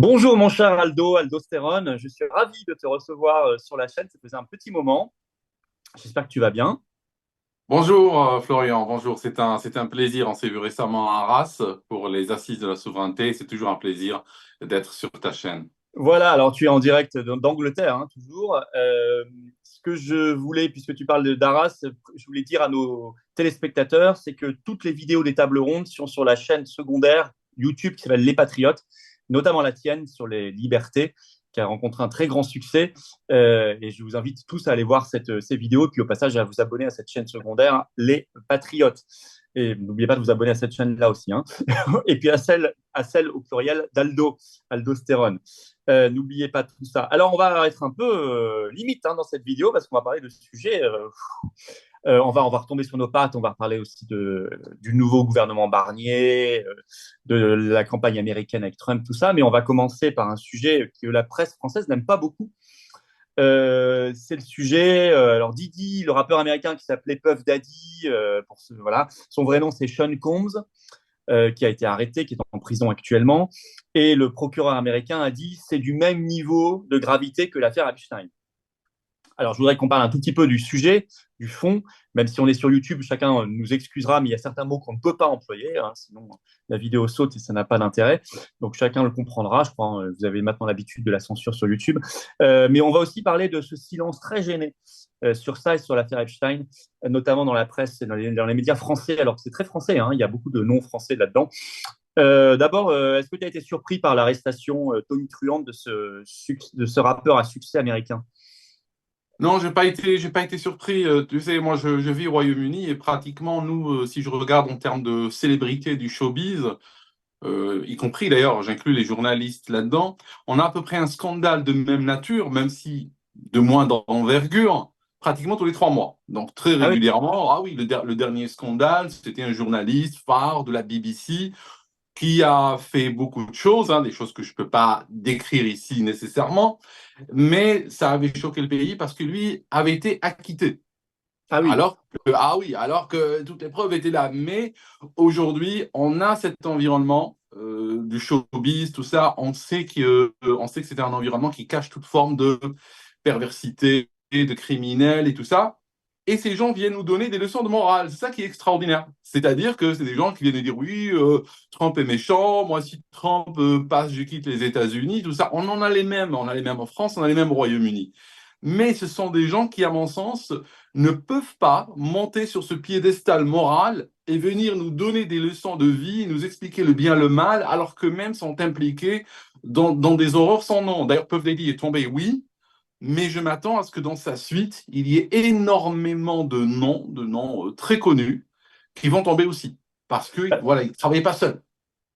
Bonjour mon cher Aldo Stéron, je suis ravi de te recevoir sur la chaîne, ça faisait un petit moment, j'espère que tu vas bien. Bonjour Florian, bonjour. C'est un plaisir. On s'est vu récemment à Arras pour les Assises de la souveraineté. C'est toujours un plaisir d'être sur ta chaîne. Voilà, alors tu es en direct d'Angleterre, hein, toujours. Ce que je voulais, puisque tu parles d'Arras, je voulais dire à nos téléspectateurs, c'est que toutes les vidéos des tables rondes sont sur la chaîne secondaire YouTube qui s'appelle Les Patriotes, notamment la tienne sur les libertés, qui a rencontré un très grand succès. Et je vous invite tous à aller voir ces vidéos, et puis au passage à vous abonner à cette chaîne secondaire, Les Patriotes. Et n'oubliez pas de vous abonner à cette chaîne-là aussi, hein. Et puis à celle au pluriel Aldostérone. N'oubliez pas tout ça. Alors, on va être un peu limite, hein, dans cette vidéo parce qu'on va parler de sujets. On va retomber sur nos pattes. On va parler aussi du nouveau gouvernement Barnier, de la campagne américaine avec Trump, tout ça. Mais on va commencer par un sujet que la presse française n'aime pas beaucoup. C'est le sujet. Alors, Didi, le rappeur américain qui s'appelait Puff Daddy, voilà. Son vrai nom, c'est Sean Combs, qui a été arrêté, qui est en prison actuellement. Et le procureur américain a dit c'est du même niveau de gravité que l'affaire Epstein. Alors, je voudrais qu'on parle un tout petit peu du sujet, du fond, même si on est sur YouTube, chacun nous excusera, mais il y a certains mots qu'on ne peut pas employer, hein, sinon la vidéo saute et ça n'a pas d'intérêt. Donc, chacun le comprendra. Je crois vous avez maintenant l'habitude de la censure sur YouTube. Mais on va aussi parler de ce silence très gêné sur ça et sur l'affaire Epstein, notamment dans la presse et dans les médias français, alors que c'est très français, hein, il y a beaucoup de non-français là-dedans. D'abord, est-ce que tu as été surpris par l'arrestation tonitruante de ce rappeur à succès américain? Non, j'ai pas été surpris. Tu sais, moi, je vis au Royaume-Uni et pratiquement, nous, si je regarde en termes de célébrité du showbiz, y compris d'ailleurs, j'inclus les journalistes là-dedans, on a à peu près un scandale de même nature, même si de moins d'envergure, pratiquement tous les 3 mois. Donc très Ah oui. régulièrement, ah oui, le dernier scandale, c'était un journaliste phare de la BBC qui a fait beaucoup de choses, hein, des choses que je ne peux pas décrire ici nécessairement, mais ça avait choqué le pays parce que lui avait été acquitté. Ah oui. Alors que toutes les preuves étaient là. Mais aujourd'hui, on a cet environnement du showbiz, tout ça. On sait que c'est un environnement qui cache toute forme de perversité, de criminel et tout ça. Et ces gens viennent nous donner des leçons de morale. C'est ça qui est extraordinaire. C'est-à-dire que c'est des gens qui viennent nous dire oui, Trump est méchant. Moi, si Trump passe, je quitte les États-Unis, tout ça. On en a les mêmes. On a les mêmes en France, on a les mêmes au Royaume-Uni. Mais ce sont des gens qui, à mon sens, ne peuvent pas monter sur ce piédestal moral et venir nous donner des leçons de vie, nous expliquer le bien, le mal, alors qu'eux-mêmes sont impliqués dans des horreurs sans nom. D'ailleurs, Puff Daddy est tombé, oui, mais je m'attends à ce que dans sa suite, il y ait énormément de noms très connus qui vont tomber aussi. Parce que, voilà, il ne travaillait pas seul.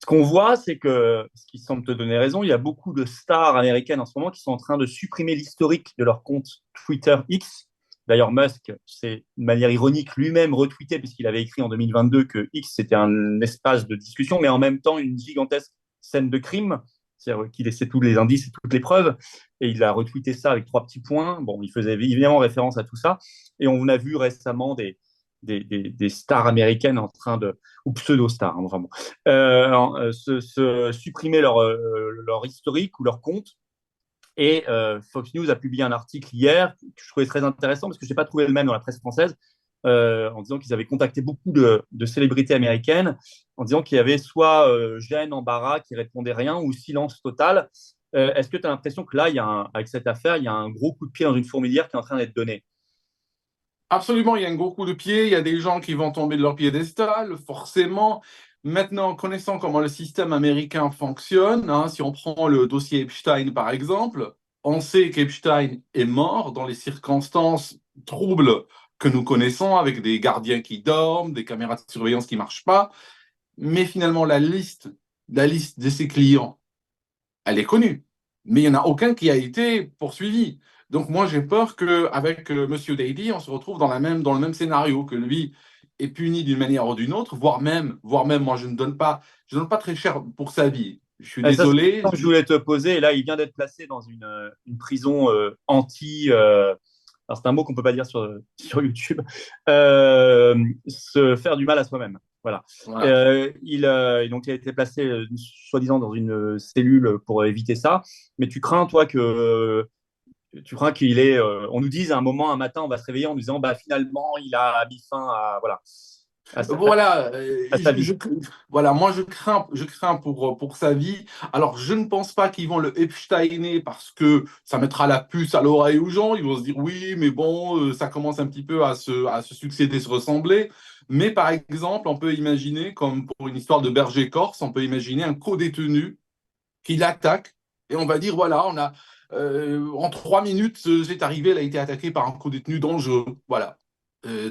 Ce qu'on voit, c'est que, ce qui semble te donner raison, il y a beaucoup de stars américaines en ce moment qui sont en train de supprimer l'historique de leur compte Twitter X. D'ailleurs, Musk, c'est une manière ironique, lui-même retweeté, puisqu'il avait écrit en 2022 que X, c'était un espace de discussion, mais en même temps une gigantesque scène de crime, c'est-à-dire qu'il laissait tous les indices et toutes les preuves, et il a retweeté ça avec trois petits points. Bon, il faisait évidemment référence à tout ça, et on a vu récemment des stars américaines en train de, ou pseudo-stars, hein, vraiment, se supprimer leur historique ou leur compte. Et Fox News a publié un article hier que je trouvais très intéressant parce que je n'ai pas trouvé le même dans la presse française, en disant qu'ils avaient contacté beaucoup de célébrités américaines, en disant qu'il y avait soit gêne, embarras, qui répondaient rien, ou silence total. Est-ce que tu as l'impression que là, avec cette affaire, il y a un gros coup de pied dans une fourmilière qui est en train d'être donné? Absolument, il y a un gros coup de pied, il y a des gens qui vont tomber de leur piédestal, forcément. Maintenant, connaissant comment le système américain fonctionne, hein, si on prend le dossier Epstein par exemple, on sait qu'Epstein est mort dans les circonstances troubles que nous connaissons, avec des gardiens qui dorment, des caméras de surveillance qui ne marchent pas. Mais finalement, la liste de ses clients, elle est connue, mais il n'y en a aucun qui a été poursuivi. Donc moi, j'ai peur qu'avec Monsieur Daly, on se retrouve dans le même scénario, que lui est puni d'une manière ou d'une autre, voire même, moi, je ne donne pas très cher pour sa vie. Je suis Ça, c'est la désolé. question que je voulais te poser. Et là, il vient d'être placé dans une prison anti. Alors, c'est un mot qu'on ne peut pas dire sur YouTube. Se faire du mal à soi-même. Voilà. Voilà. Donc, il a été placé, soi-disant, dans une cellule pour éviter ça. Mais tu crains qu'il ait. On nous dise à un moment, un matin, on va se réveiller en nous disant, bah, finalement, il a mis fin à, voilà, Voilà, à sa vie. voilà, moi je crains pour sa vie. Alors je ne pense pas qu'ils vont le Epsteiner parce que ça mettra la puce à l'oreille aux gens. Ils vont se dire oui, mais bon, ça commence un petit peu à se succéder, se ressembler. Mais par exemple, on peut imaginer, comme pour une histoire de berger corse, on peut imaginer un co-détenu qui l'attaque et on va dire voilà, on a en 3 minutes, c'est arrivé, elle a été attaquée par un co-détenu dangereux. Voilà.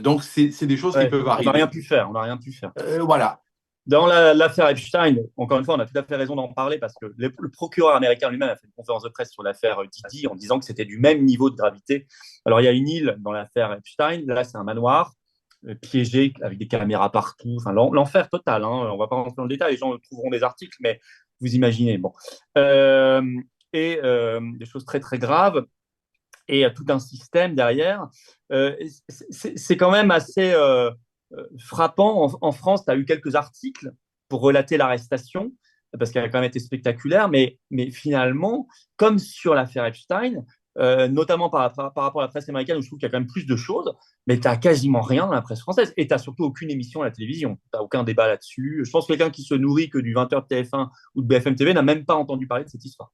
Donc c'est des choses qui Ouais, peuvent on n'a rien arriver. pu faire. On n'a rien pu faire. Voilà. Dans l'affaire Epstein, encore une fois, on a tout à fait raison d'en parler parce que le procureur américain lui-même a fait une conférence de presse sur l'affaire Didi en disant que c'était du même niveau de gravité. Alors, il y a une île dans l'affaire Epstein. Là, c'est un manoir piégé avec des caméras partout. Enfin, l'enfer total. Hein. On ne va pas rentrer dans le détail. Les gens trouveront des articles, mais vous imaginez. Bon. Euh, des choses très, très graves. Et il y a tout un système derrière. C'est quand même assez frappant. En France, tu as eu quelques articles pour relater l'arrestation, parce qu'elle a quand même été spectaculaire, mais finalement, comme sur l'affaire Epstein, notamment par rapport à la presse américaine, où je trouve qu'il y a quand même plus de choses, mais tu n'as quasiment rien dans la presse française. Et tu n'as surtout aucune émission à la télévision. Tu n'as aucun débat là-dessus. Je pense que quelqu'un qui se nourrit que du 20h de TF1 ou de BFM TV n'a même pas entendu parler de cette histoire.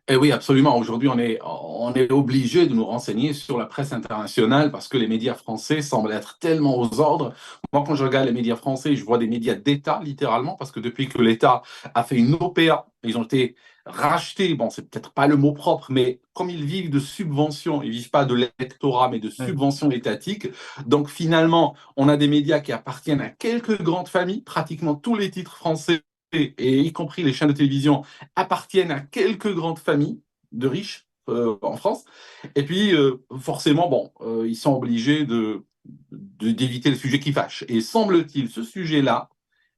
Et oui, absolument. Aujourd'hui, on est obligé de nous renseigner sur la presse internationale parce que les médias français semblent être tellement aux ordres. Moi, quand je regarde les médias français, je vois des médias d'État, littéralement, parce que depuis que l'État a fait une OPA, ils ont été rachetés. Bon, c'est peut-être pas le mot propre, mais comme ils vivent de subventions, ils vivent pas de l'électorat, mais de Ouais. subventions étatiques. Donc, finalement, on a des médias qui appartiennent à quelques grandes familles. Pratiquement tous les titres français et y compris les chaînes de télévision appartiennent à quelques grandes familles de riches en France. Et puis, forcément, bon, ils sont obligés d'éviter le sujet qui fâche. Et semble-t-il, ce sujet-là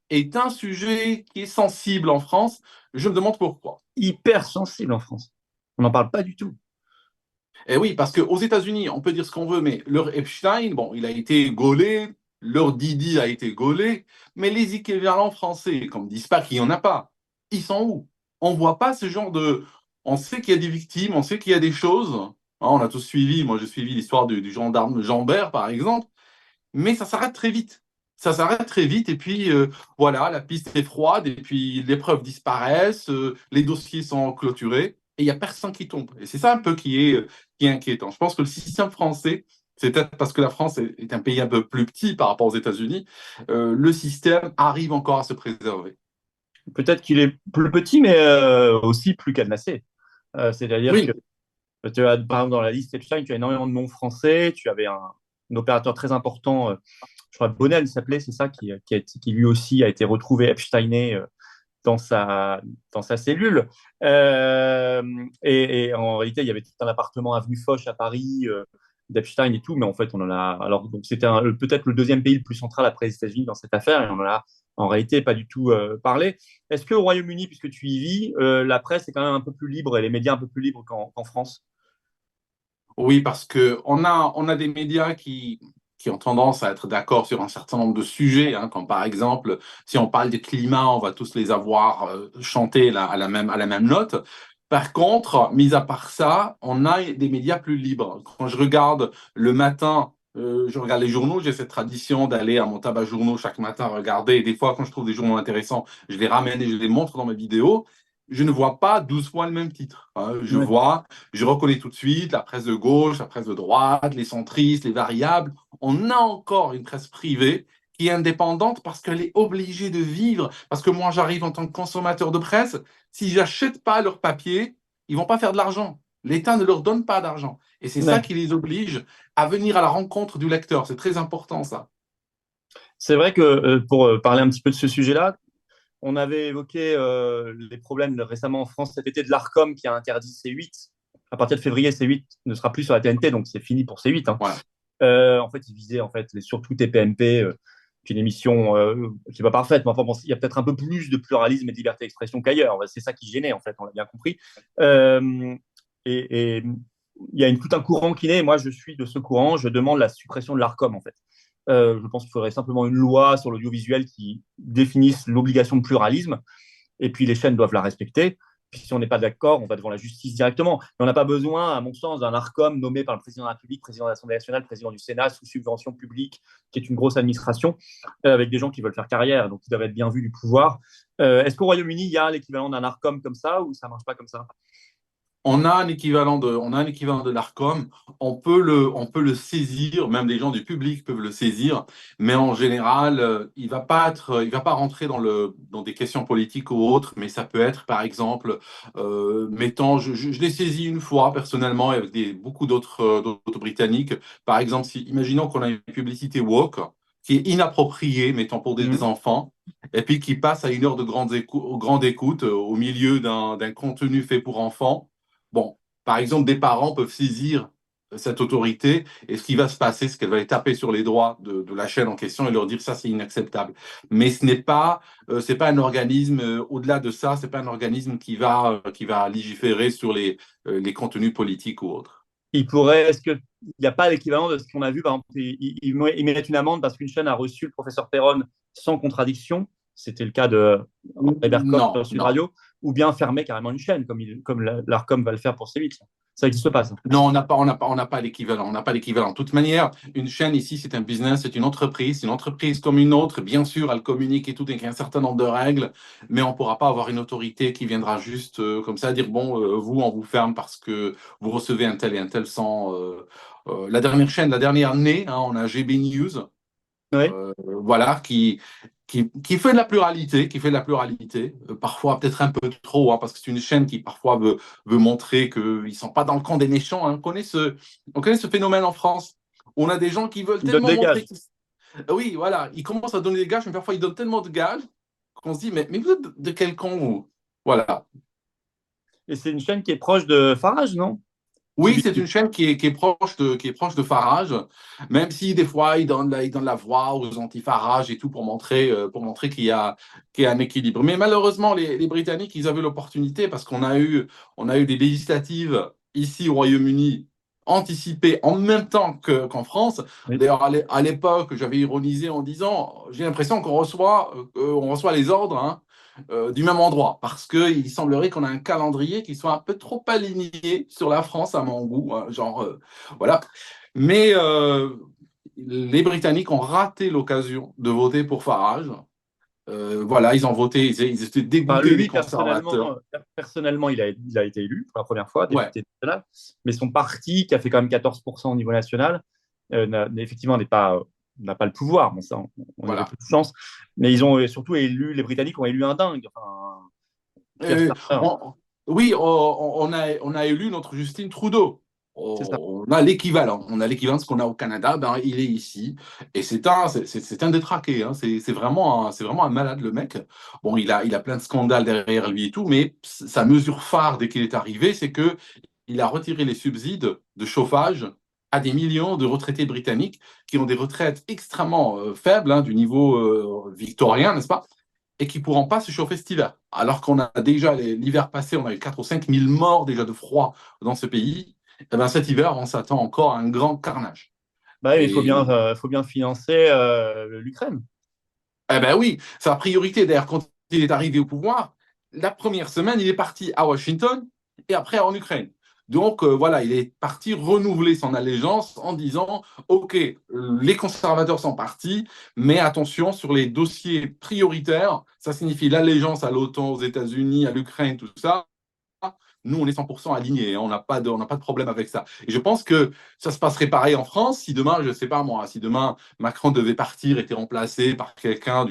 est un sujet qui est sensible en France. Je me demande pourquoi. Hyper sensible en France. On n'en parle pas du tout. Et oui, parce qu'aux États-Unis, on peut dire ce qu'on veut, mais leur Epstein, bon, il a été gaulé, leur Didi a été gaulé, mais les équivalents français, comme disent pas qu'il n'y en a pas, ils sont où? On voit pas ce genre de. On sait qu'il y a des victimes, on sait qu'il y a des choses. Hein, on a tous suivi, moi j'ai suivi l'histoire du gendarme Jambert, par exemple, mais ça s'arrête très vite. Ça s'arrête très vite, et puis voilà, la piste est froide, et puis les preuves disparaissent, les dossiers sont clôturés, et il n'y a personne qui tombe. Et c'est ça un peu qui est inquiétant. Je pense que le système français, c'est peut-être parce que la France est un pays un peu plus petit par rapport aux États-Unis, le système arrive encore à se préserver. Peut-être qu'il est plus petit, mais aussi plus cadenassé. C'est-à-dire que Oui, tu as, par exemple, dans la liste Epstein, tu as énormément de noms français. Tu avais un opérateur très important, je crois Bonnel s'appelait, c'est ça, qui lui aussi a été retrouvé Epsteiné dans sa, dans sa cellule. Euh, et en réalité, il y avait tout un appartement avenue Foch à Paris, d'Epstein et tout, mais en fait, on en a. Alors, donc, c'était peut-être le deuxième pays le plus central après les États-Unis dans cette affaire, et on en a en réalité pas du tout parlé. Est-ce qu'au Royaume-Uni, puisque tu y vis, la presse est quand même un peu plus libre et les médias un peu plus libres qu'en France? oui, parce que on a des médias qui ont tendance à être d'accord sur un certain nombre de sujets, hein, comme par exemple, si on parle de climat, on va tous les avoir chantés à la même note. Par contre, mis à part ça, on a des médias plus libres. Quand je regarde le matin, je regarde les journaux, j'ai cette tradition d'aller à mon tabac journaux chaque matin regarder. Et des fois, quand je trouve des journaux intéressants, je les ramène et je les montre dans mes vidéos. Je ne vois pas 12 fois le même titre. Hein. Ouais. Je reconnais tout de suite la presse de gauche, la presse de droite, les centristes, les variables. On a encore une presse privée qui est indépendante parce qu'elle est obligée de vivre. Parce que moi, j'arrive en tant que consommateur de presse, si j'achète pas leur papier, ils vont pas faire de l'argent. L'État ne leur donne pas d'argent. Et c'est ça Ouais. qui les oblige à venir à la rencontre du lecteur. C'est très important, ça. C'est vrai que pour parler un petit peu de ce sujet-là, on avait évoqué les problèmes récemment en France cet été de l'ARCOM qui a interdit C8. À partir de février, C8 ne sera plus sur la TNT, donc c'est fini pour C8. Hein. Voilà. En fait, il visait en fait, surtout TPMP, qui est une émission qui n'est pas parfaite, mais enfin, bon, il y a peut-être un peu plus de pluralisme et de liberté d'expression qu'ailleurs. C'est ça qui gênait, en fait, on l'a bien compris. Euh, et il y a tout un courant qui naît. Moi, je suis de ce courant. Je demande la suppression de l'ARCOM, en fait. Je pense qu'il faudrait simplement une loi sur l'audiovisuel qui définisse l'obligation de pluralisme, et puis les chaînes doivent la respecter. Puis si on n'est pas d'accord, on va devant la justice directement. Mais on n'a pas besoin, à mon sens, d'un ARCOM nommé par le président de la République, président de l'Assemblée nationale, président du Sénat, sous subvention publique, qui est une grosse administration, avec des gens qui veulent faire carrière, donc qui doivent être bien vus du pouvoir. Est-ce qu'au Royaume-Uni, il y a l'équivalent d'un ARCOM comme ça, ou ça ne marche pas comme ça? On a un équivalent de l'ARCOM. On peut le saisir, même des gens du public peuvent le saisir, mais en général, il va pas rentrer dans des questions politiques ou autres, mais ça peut être, par exemple, mettons, je l'ai saisi une fois personnellement avec beaucoup d'autres Britanniques. Par exemple, imaginons qu'on a une publicité woke qui est inappropriée, mettons pour des Mmh. enfants, et puis qui passe à une heure de grande écoute au milieu d'un contenu fait pour enfants. Bon, par exemple, des parents peuvent saisir cette autorité et ce qui va se passer, c'est qu'elle va les taper sur les droits de la chaîne en question et leur dire ça, c'est inacceptable. Mais c'est pas un organisme, au-delà de ça, c'est pas un organisme qui va légiférer sur les contenus politiques ou autres. Est-ce qu'il n'y a pas l'équivalent de ce qu'on a vu, par exemple, ils mettent une amende parce qu'une chaîne a reçu le professeur Perron sans contradiction, c'était le cas de Ebercom Non, sur Sud non. Radio, ou bien fermer carrément une chaîne, comme l'ARCOM va le faire pour C8. Ça n'existe pas, ça. Non, on n'a pas l'équivalent. On n'a pas l'équivalent. De toute manière, une chaîne ici, c'est un business, c'est une entreprise comme une autre. Bien sûr, elle communique et tout, avec un certain nombre de règles, mais on ne pourra pas avoir une autorité qui viendra juste comme ça dire, bon, vous, on vous ferme parce que vous recevez un tel et un tel sans. La dernière chaîne, la dernière année, hein, on a GB News, Oui. voilà, qui fait de la pluralité, parfois peut-être un peu trop, hein, parce que c'est une chaîne qui parfois veut montrer qu'ils ne sont pas dans le camp des méchants, hein. On connaît ce phénomène en France. On a des gens qui veulent Ils donnent tellement des montrer gages. qu'ils... Oui, voilà, ils commencent à donner des gages, mais parfois ils donnent tellement de gages qu'on se dit, mais vous êtes de quel camp, vous? Voilà. Et c'est une chaîne qui est proche de Farage, non? Oui, c'est CBC. une chaîne qui est proche de Farage, même si des fois il donne la voix aux anti-Farage et tout pour montrer qu'il y a un équilibre. Mais malheureusement, les Britanniques, ils avaient l'opportunité parce on a eu des législatives ici au Royaume-Uni anticipées en même temps qu'en France. Oui. D'ailleurs, à l'époque, j'avais ironisé en disant, j'ai l'impression on reçoit les ordres, hein, du même endroit, parce qu'il semblerait qu'on a un calendrier qui soit un peu trop aligné sur la France à mon goût, hein, genre, voilà. Mais les Britanniques ont raté l'occasion de voter pour Farage. Voilà, ils ont voté, ils étaient Enfin, dégoûtés des lui, conservateurs. personnellement il a été élu pour la première fois, Ouais, député national, mais son parti, qui a fait quand même 14% au niveau national, effectivement n'a pas le pouvoir. Bon, ça, on y avait voilà. plus de chance. Mais ils ont surtout élu, les Britanniques ont élu un dingue, enfin, Keir Euh, Starmer. on- oui, on a élu notre Justine Trudeau. C'est ça. On a l'équivalent. On a l'équivalent de ce qu'on a au Canada. Ben, il est ici. Et c'est un détraqué, hein. C'est vraiment un malade, le mec. Bon, il a plein de scandales derrière lui et tout, mais sa mesure phare dès qu'il est arrivé, c'est que il a retiré les subsides de chauffage à des millions de retraités britanniques qui ont des retraites extrêmement faibles, hein, du niveau victorien, n'est-ce pas? Et qui ne pourront pas se chauffer cet hiver. Alors qu'on a déjà, l'hiver passé, on a eu 4 ou 5 000 morts déjà de froid dans ce pays. Et ben cet hiver, on s'attend encore à un grand carnage. Bah, oui, Et faut bien financer l'Ukraine. eh ben oui, sa priorité, d'ailleurs, quand il est arrivé au pouvoir, la première semaine, il est parti à Washington et après en Ukraine. Donc voilà, il est parti renouveler son allégeance en disant, OK, les conservateurs sont partis, mais attention sur les dossiers prioritaires, ça signifie l'allégeance à l'OTAN, aux États-Unis, à l'Ukraine, tout ça. Nous, on est 100% alignés, hein, on n'a pas de problème avec ça. Et je pense que ça se passerait pareil en France si demain, je ne sais pas moi, si demain Macron devait partir, était remplacé par quelqu'un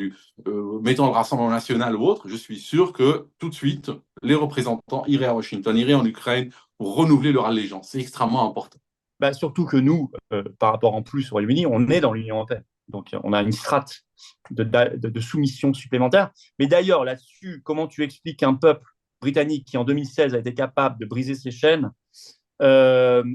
mettant le Rassemblement national ou autre, je suis sûr que tout de suite, les représentants iraient à Washington, iraient en Ukraine pour renouveler leur allégeance. C'est extrêmement important. Bah, surtout que nous, par rapport en plus au Royaume-Uni, on est dans l'Union européenne. Donc, on a une strate de soumission supplémentaire. Mais d'ailleurs, là-dessus, comment tu expliques qu'un peuple britannique qui, en 2016, a été capable de briser ses chaînes,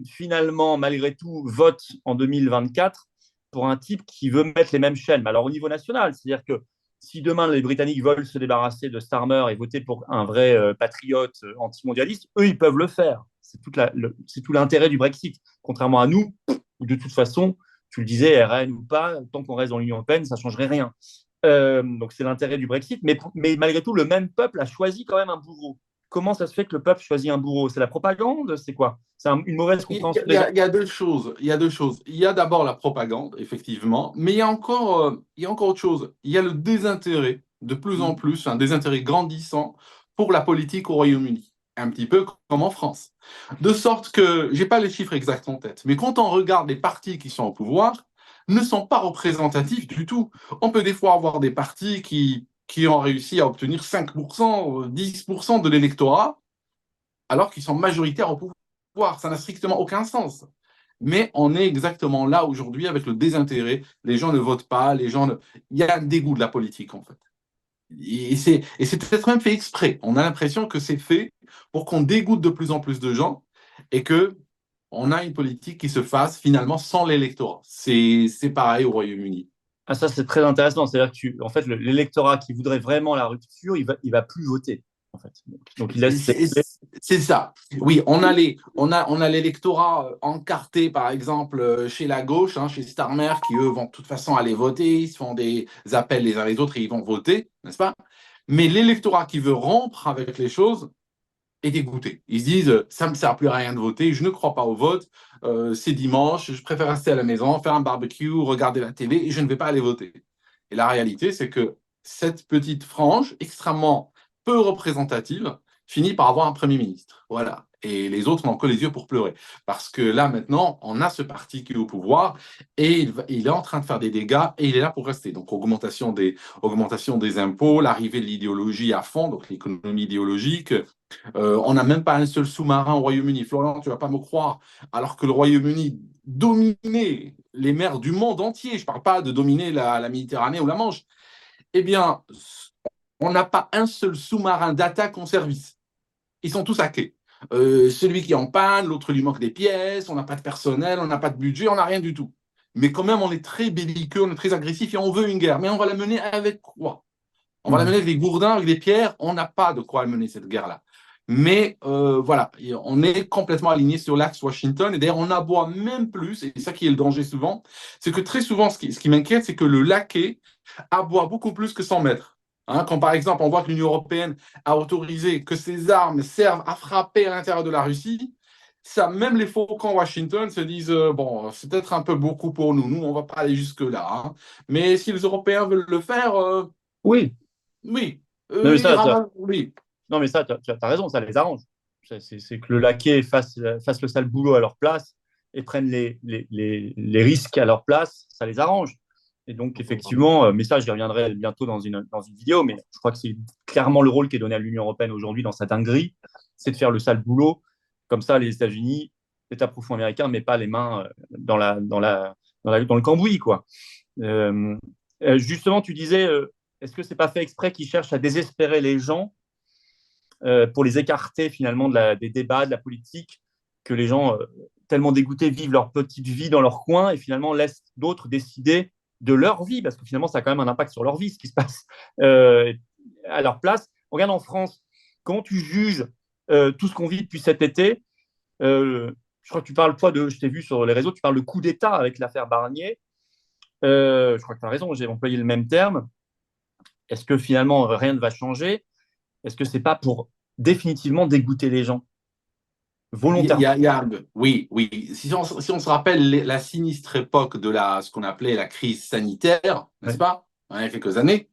finalement, malgré tout, vote en 2024 pour un type qui veut mettre les mêmes chaînes, mais alors au niveau national, c'est-à-dire que si demain les Britanniques veulent se débarrasser de Starmer et voter pour un vrai patriote anti-mondialiste, eux, ils peuvent le faire. C'est tout l'intérêt du Brexit. Contrairement à nous, où de toute façon, tu le disais, RN ou pas, tant qu'on reste dans l'Union européenne, ça ne changerait rien. Donc c'est l'intérêt du Brexit. Mais malgré tout, le même peuple a choisi quand même un bourreau. Comment ça se fait que le peuple choisit un bourreau? C'est la propagande? C'est quoi? C'est une mauvaise compréhension des gens? Il y a deux choses. Il y a deux choses. Il y a d'abord la propagande, effectivement, mais il y a encore autre chose. Il y a le désintérêt, de plus en plus, un désintérêt grandissant pour la politique au Royaume-Uni. Un petit peu comme en France. De sorte que, j'ai pas les chiffres exacts en tête, mais quand on regarde les partis qui sont au pouvoir, ne sont pas représentatifs du tout. On peut des fois avoir des partis qui ont réussi à obtenir 5%, 10% de l'électorat, alors qu'ils sont majoritaires au pouvoir. Ça n'a strictement aucun sens. Mais on est exactement là aujourd'hui avec le désintérêt. Les gens ne votent pas, il y a un dégoût de la politique, en fait. Et c'est peut-être même fait exprès. On a l'impression que c'est fait pour qu'on dégoûte de plus en plus de gens et que on a une politique qui se fasse finalement sans l'électorat. C'est pareil au Royaume-Uni. Ah, ça, c'est très intéressant. C'est-à-dire que en fait, l'électorat qui voudrait vraiment la rupture, il va plus voter. En fait. Donc, il laisse. C'est ça. Oui, on a l'électorat encarté, par exemple, chez la gauche, hein, chez Starmer, qui, eux, vont de toute façon aller voter. Ils se font des appels les uns les autres et ils vont voter, n'est-ce pas? Mais l'électorat qui veut rompre avec les choses est dégoûté. Ils se disent, ça ne me sert plus à rien de voter, je ne crois pas au vote, c'est dimanche, je préfère rester à la maison, faire un barbecue, regarder la télé et je ne vais pas aller voter. Et la réalité, c'est que cette petite frange extrêmement peu représentative finit par avoir un Premier ministre. Voilà. Et les autres n'ont que les yeux pour pleurer. Parce que là, maintenant, on a ce parti qui est au pouvoir et il est en train de faire des dégâts et il est là pour rester. Donc, augmentation des impôts, l'arrivée de l'idéologie à fond, donc l'économie idéologique. On n'a même pas un seul sous-marin au Royaume-Uni. Florian, tu ne vas pas me croire. Alors que le Royaume-Uni dominait les mers du monde entier, je ne parle pas de dominer la Méditerranée ou la Manche, eh bien, on n'a pas un seul sous-marin d'attaque en service. Ils sont tous hackés. Celui qui est en panne, l'autre lui manque des pièces, on n'a pas de personnel, on n'a pas de budget, on n'a rien du tout. Mais quand même, on est très belliqueux, on est très agressif et on veut une guerre. Mais on va la mener avec quoi? On va la mener avec des gourdins, avec des pierres. On n'a pas de quoi mener cette guerre-là. Mais voilà, on est complètement aligné sur l'axe Washington. Et d'ailleurs, on aboie même plus, et c'est ça qui est le danger souvent, c'est que très souvent, ce qui m'inquiète, c'est que le laquais aboie beaucoup plus que 100 mètres. Hein, quand par exemple, on voit que l'Union européenne a autorisé que ces armes servent à frapper à l'intérieur de la Russie, ça, même les faucons Washington se disent bon, c'est peut-être un peu beaucoup pour nous. Nous, on ne va pas aller jusque-là. Hein. Mais si les Européens veulent le faire, Oui. oui, Non, mais ils ça, ramassent. Oui. non, mais ça, tu as raison, ça les arrange. C'est que le laquais fasse le sale boulot à leur place et prenne les risques à leur place, ça les arrange. Et donc, effectivement, mais ça, j'y reviendrai bientôt dans une vidéo, mais je crois que c'est clairement le rôle qui est donné à l'Union européenne aujourd'hui dans sa dinguerie, c'est de faire le sale boulot. Comme ça, les États-Unis, l'État profond américain, ne met pas les mains dans le cambouis, quoi. Euh, Justement, tu disais, est-ce que c'est pas fait exprès qu'ils cherchent à désespérer les gens pour les écarter finalement des débats, de la politique, que les gens tellement dégoûtés vivent leur petite vie dans leur coin et finalement laissent d'autres décider de leur vie, parce que finalement, ça a quand même un impact sur leur vie, ce qui se passe à leur place. Regarde en France, comment tu juges tout ce qu'on vit depuis cet été? Je crois que tu parles, toi, je t'ai vu sur les réseaux, tu parles de coup d'État avec l'affaire Barnier. Je crois que tu as raison, j'ai employé le même terme. Est-ce que finalement, rien ne va changer? Est-ce que c'est pas pour définitivement dégoûter les gens volontairement? Oui, oui. Si on se rappelle la sinistre époque de ce qu'on appelait la crise sanitaire, n'est-ce Ouais. pas, hein, il y a quelques années,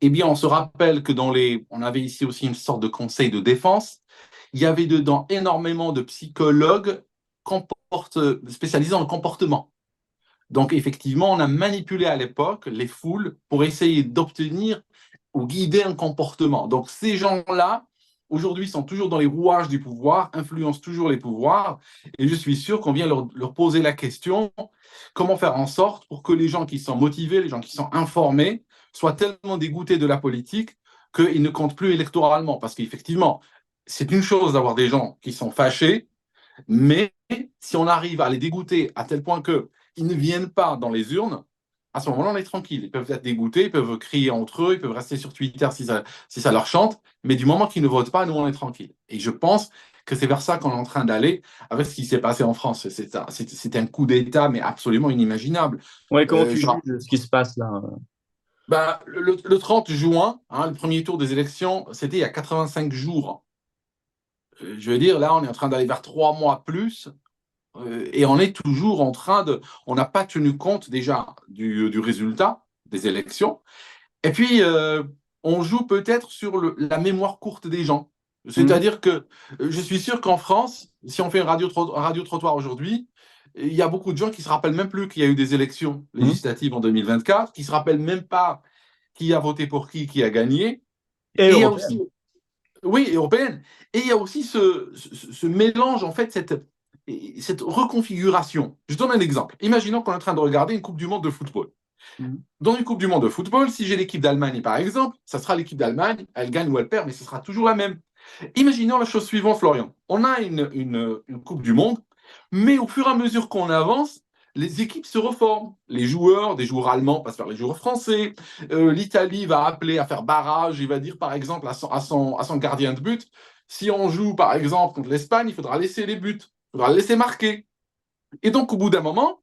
eh bien, on se rappelle que on avait ici aussi une sorte de conseil de défense. Il y avait dedans énormément de psychologues spécialisés dans le comportement. Donc, effectivement, on a manipulé à l'époque les foules pour essayer d'obtenir ou guider un comportement. Donc, ces gens-là, aujourd'hui, sont toujours dans les rouages du pouvoir, influencent toujours les pouvoirs, et je suis sûr qu'on vient leur poser la question, comment faire en sorte pour que les gens qui sont motivés, les gens qui sont informés, soient tellement dégoûtés de la politique qu'ils ne comptent plus électoralement. Parce qu'effectivement, c'est une chose d'avoir des gens qui sont fâchés, mais si on arrive à les dégoûter à tel point qu'ils ne viennent pas dans les urnes, à ce moment-là, on est tranquille. Ils peuvent être dégoûtés, ils peuvent crier entre eux, ils peuvent rester sur Twitter si ça leur chante, mais du moment qu'ils ne votent pas, nous, on est tranquille. Et je pense que c'est vers ça qu'on est en train d'aller avec ce qui s'est passé en France. C'est un coup d'État, mais absolument inimaginable. Ouais, comment tu Genre, juges ce qui se passe là? ben, le 30 juin, hein, le premier tour des élections, c'était il y a 85 jours. Je veux dire, là, on est en train d'aller vers 3 mois plus. Et on est toujours en train de. On n'a pas tenu compte déjà du résultat des élections. Et puis, on joue peut-être sur la mémoire courte des gens. Mhm. C'est-à-dire que je suis sûr qu'en France, si on fait un radio-trottoir aujourd'hui, il y a beaucoup de gens qui ne se rappellent même plus qu'il y a eu des élections Mhm. législatives en 2024, qui ne se rappellent même pas qui a voté pour qui a gagné. Et Et il y a européenne. aussi, oui, européenne. Et il y a aussi ce mélange, en fait, cette reconfiguration. Je donne un exemple. Imaginons qu'on est en train de regarder une Coupe du Monde de football. Mhm. Dans une Coupe du Monde de football, si j'ai l'équipe d'Allemagne, par exemple, ça sera l'équipe d'Allemagne, elle gagne ou elle perd, mais ce sera toujours la même. Imaginons la chose suivante, Florian. On a une Coupe du Monde, mais au fur et à mesure qu'on avance, les équipes se reforment. Les joueurs, des joueurs allemands passent par les joueurs français. L'Italie va appeler à faire barrage. Il va dire, par exemple, à son gardien de but, si on joue, par exemple, contre l'Espagne, il faudra laisser les buts, il faudra laisser marquer. Et donc, au bout d'un moment,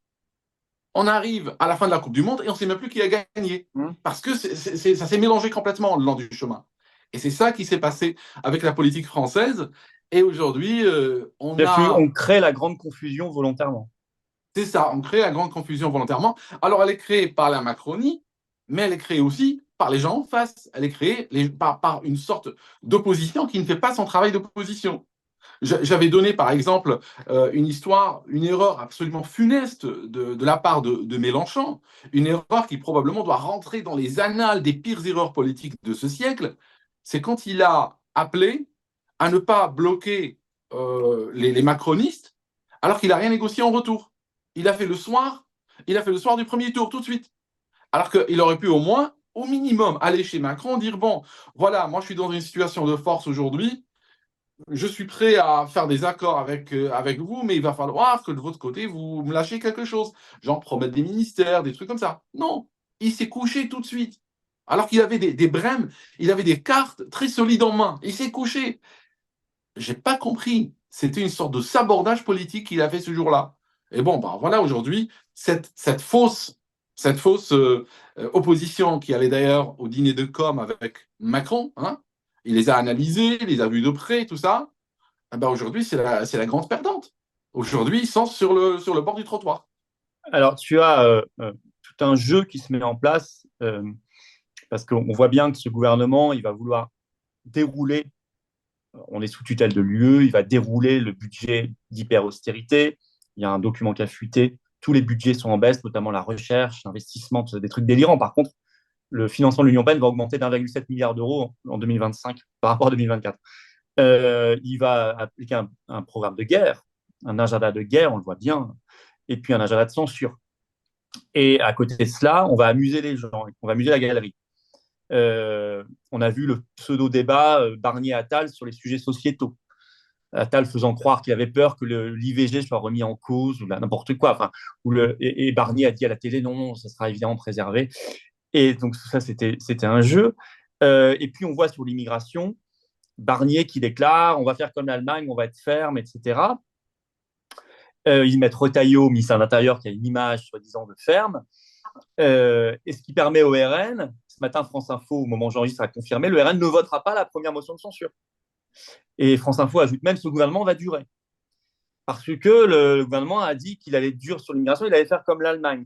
on arrive à la fin de la Coupe du Monde et on ne sait même plus qui a gagné. Mhm. Parce que ça s'est mélangé complètement le long du chemin. Et c'est ça qui s'est passé avec la politique française. Et aujourd'hui, on a. On crée la grande confusion volontairement. C'est ça, on crée la grande confusion volontairement. Alors, elle est créée par la Macronie, mais elle est créée aussi par les gens en face. Elle est créée par une sorte d'opposition qui ne fait pas son travail d'opposition. J'avais donné, par exemple, une histoire, une erreur absolument funeste de la part de Mélenchon, une erreur qui probablement doit rentrer dans les annales des pires erreurs politiques de ce siècle. C'est quand il a appelé à ne pas bloquer les macronistes alors qu'il n'a rien négocié en retour. Il a fait le soir, il a fait le soir du premier tour tout de suite. Alors qu'il aurait pu au moins, au minimum, aller chez Macron, dire, bon, voilà, moi je suis dans une situation de force aujourd'hui, je suis prêt à faire des accords avec vous, mais il va falloir que de votre côté, vous me lâchez quelque chose. Genre promettre des ministères, des trucs comme ça. Non, il s'est couché tout de suite. Alors qu'il avait des brèmes, il avait des cartes très solides en main. Il s'est couché. J'ai pas compris. C'était une sorte de sabordage politique qu'il a fait ce jour-là. Et bon, ben voilà, aujourd'hui, cette fausse opposition qui allait d'ailleurs au dîner de com avec Macron, hein, il les a analysés, il les a vus de près, tout ça. Ah ben aujourd'hui, c'est la grande perdante. Aujourd'hui, ils sont sur le bord du trottoir. Alors, tu as tout un jeu qui se met en place parce qu'on voit bien que ce gouvernement, il va vouloir dérouler, on est sous tutelle de l'UE, il va dérouler le budget d'hyper-austérité. Il y a un document qui a fuité. Tous les budgets sont en baisse, notamment la recherche, l'investissement, des trucs délirants. Par contre, le financement de l'Union européenne va augmenter d'1,7 milliard d'euros en 2025 par rapport à 2024. Il va appliquer un programme de guerre, un agenda de guerre, on le voit bien, et puis un agenda de censure. Et à côté de cela, on va amuser les gens, on va amuser la galerie. On a vu le pseudo-débat Barnier-Attal sur les sujets sociétaux. Attal faisant croire qu'il avait peur que l'IVG soit remis en cause ou n'importe quoi. Enfin, et Barnier a dit à la télé non, ça sera évidemment préservé. Et donc ça, c'était un jeu. Et puis on voit sur l'immigration, Barnier qui déclare on va faire comme l'Allemagne, on va être ferme, etc. Ils mettent Retailleau, ministre de l'Intérieur, qui a une image soi-disant de ferme. Et ce qui permet au RN, ce matin, France Info, au moment où j'enregistre, a confirmé, le RN ne votera pas la première motion de censure. Et France Info ajoute même que ce gouvernement va durer. Parce que le gouvernement a dit qu'il allait être dur sur l'immigration, il allait faire comme l'Allemagne.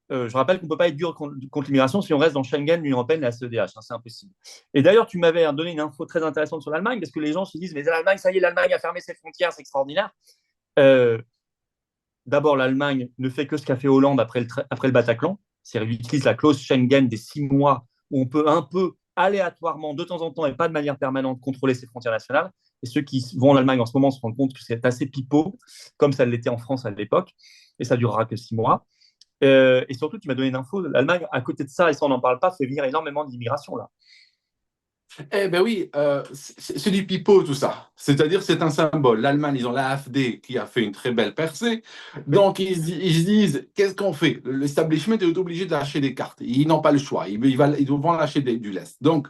Je rappelle qu'on ne peut pas être dur contre l'immigration si on reste dans Schengen, l'Union européenne et la CEDH. Hein, c'est impossible. Et d'ailleurs, tu m'avais donné une info très intéressante sur l'Allemagne, parce que les gens se disent, mais l'Allemagne, ça y est, l'Allemagne a fermé ses frontières, c'est extraordinaire. D'abord, l'Allemagne ne fait que ce qu'a fait Hollande après le Bataclan. C'est-à-dire, il utilise la clause Schengen des 6 mois où on peut un peu aléatoirement, de temps en temps et pas de manière permanente, contrôler ses frontières nationales. Et ceux qui vont en Allemagne en ce moment se rendent compte que c'est assez pipeau, comme ça l'était en France à l'époque. Et ça durera que 6 mois. Et surtout, tu m'as donné une info, l'Allemagne, à côté de ça, et ça on n'en parle pas, fait venir énormément d'immigration là. Eh ben oui, c'est du pipeau tout ça. C'est-à-dire, c'est un symbole. L'Allemagne, ils ont l'AfD qui a fait une très belle percée. Oui. Donc, ils se disent, qu'est-ce qu'on fait? L'establishment est obligé de lâcher des cartes. Ils n'ont pas le choix. Ils vont lâcher du lest. Donc,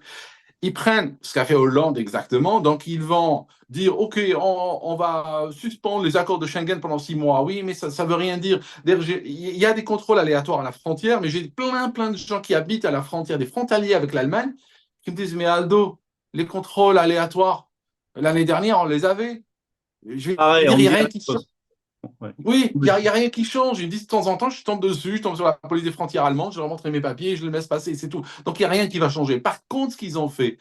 Ils prennent ce qu'a fait Hollande exactement, donc ils vont dire, OK, on va suspendre les accords de Schengen pendant 6 mois. Oui, mais ça ne veut rien dire. D'ailleurs, il y a des contrôles aléatoires à la frontière, mais j'ai plein de gens qui habitent à la frontière, des frontaliers avec l'Allemagne, qui me disent, mais Aldo, les contrôles aléatoires, l'année dernière, on les avait. Je vais Pareil, dire, on il me n'y a dit la rien même qui change. chose. Ouais. Oui, il n'y a rien qui change. Ils me disent de temps en temps, je tombe dessus, je tombe sur la police des frontières allemandes, je leur montre mes papiers, je les laisse passer, c'est tout. Donc il n'y a rien qui va changer. Par contre, ce qu'ils ont fait,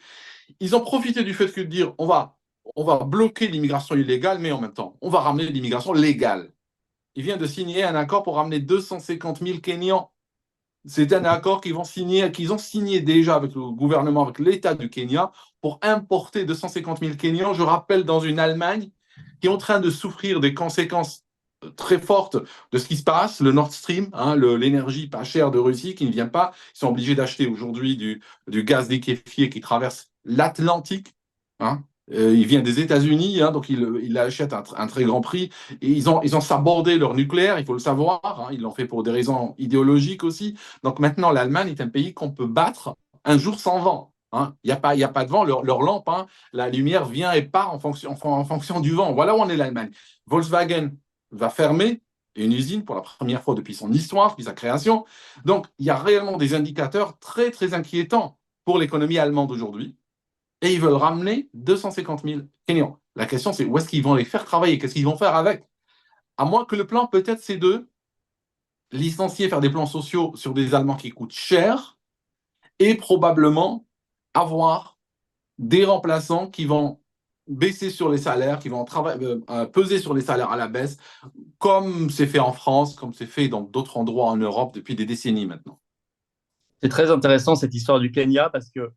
ils ont profité du fait que de dire on va bloquer l'immigration illégale, mais en même temps, on va ramener l'immigration légale. Ils viennent de signer un accord pour ramener 250 000 Kenyans. C'est un accord qu'ils ont signé déjà avec le gouvernement, avec l'État du Kenya, pour importer 250 000 Kenyans. Je rappelle, dans une Allemagne qui est en train de souffrir des conséquences très fortes de ce qui se passe, le Nord Stream, hein, l'énergie pas chère de Russie qui ne vient pas. Ils sont obligés d'acheter aujourd'hui du gaz liquéfié qui traverse l'Atlantique. Hein. Il vient des États-Unis, hein, donc il l'achètent à un très grand prix. Et ils ont sabordé leur nucléaire, il faut le savoir. Hein, ils l'ont fait pour des raisons idéologiques aussi. Donc maintenant, l'Allemagne est un pays qu'on peut battre un jour sans vent. Hein. Il y a pas de vent, leur lampe, hein, la lumière vient et part en fonction du vent. Voilà où on est l'Allemagne. Volkswagen va fermer une usine pour la première fois depuis son histoire, depuis sa création. Donc, il y a réellement des indicateurs très, très inquiétants pour l'économie allemande aujourd'hui. Et ils veulent ramener 250 000 Kenyans. La question, c'est où est-ce qu'ils vont les faire travailler? Qu'est-ce qu'ils vont faire avec? À moins que le plan, peut-être, c'est de licencier, faire des plans sociaux sur des Allemands qui coûtent cher et probablement avoir des remplaçants qui vont baisser sur les salaires, qui vont peser sur les salaires à la baisse, comme c'est fait en France, comme c'est fait dans d'autres endroits en Europe depuis des décennies maintenant. C'est très intéressant cette histoire du Kenya parce que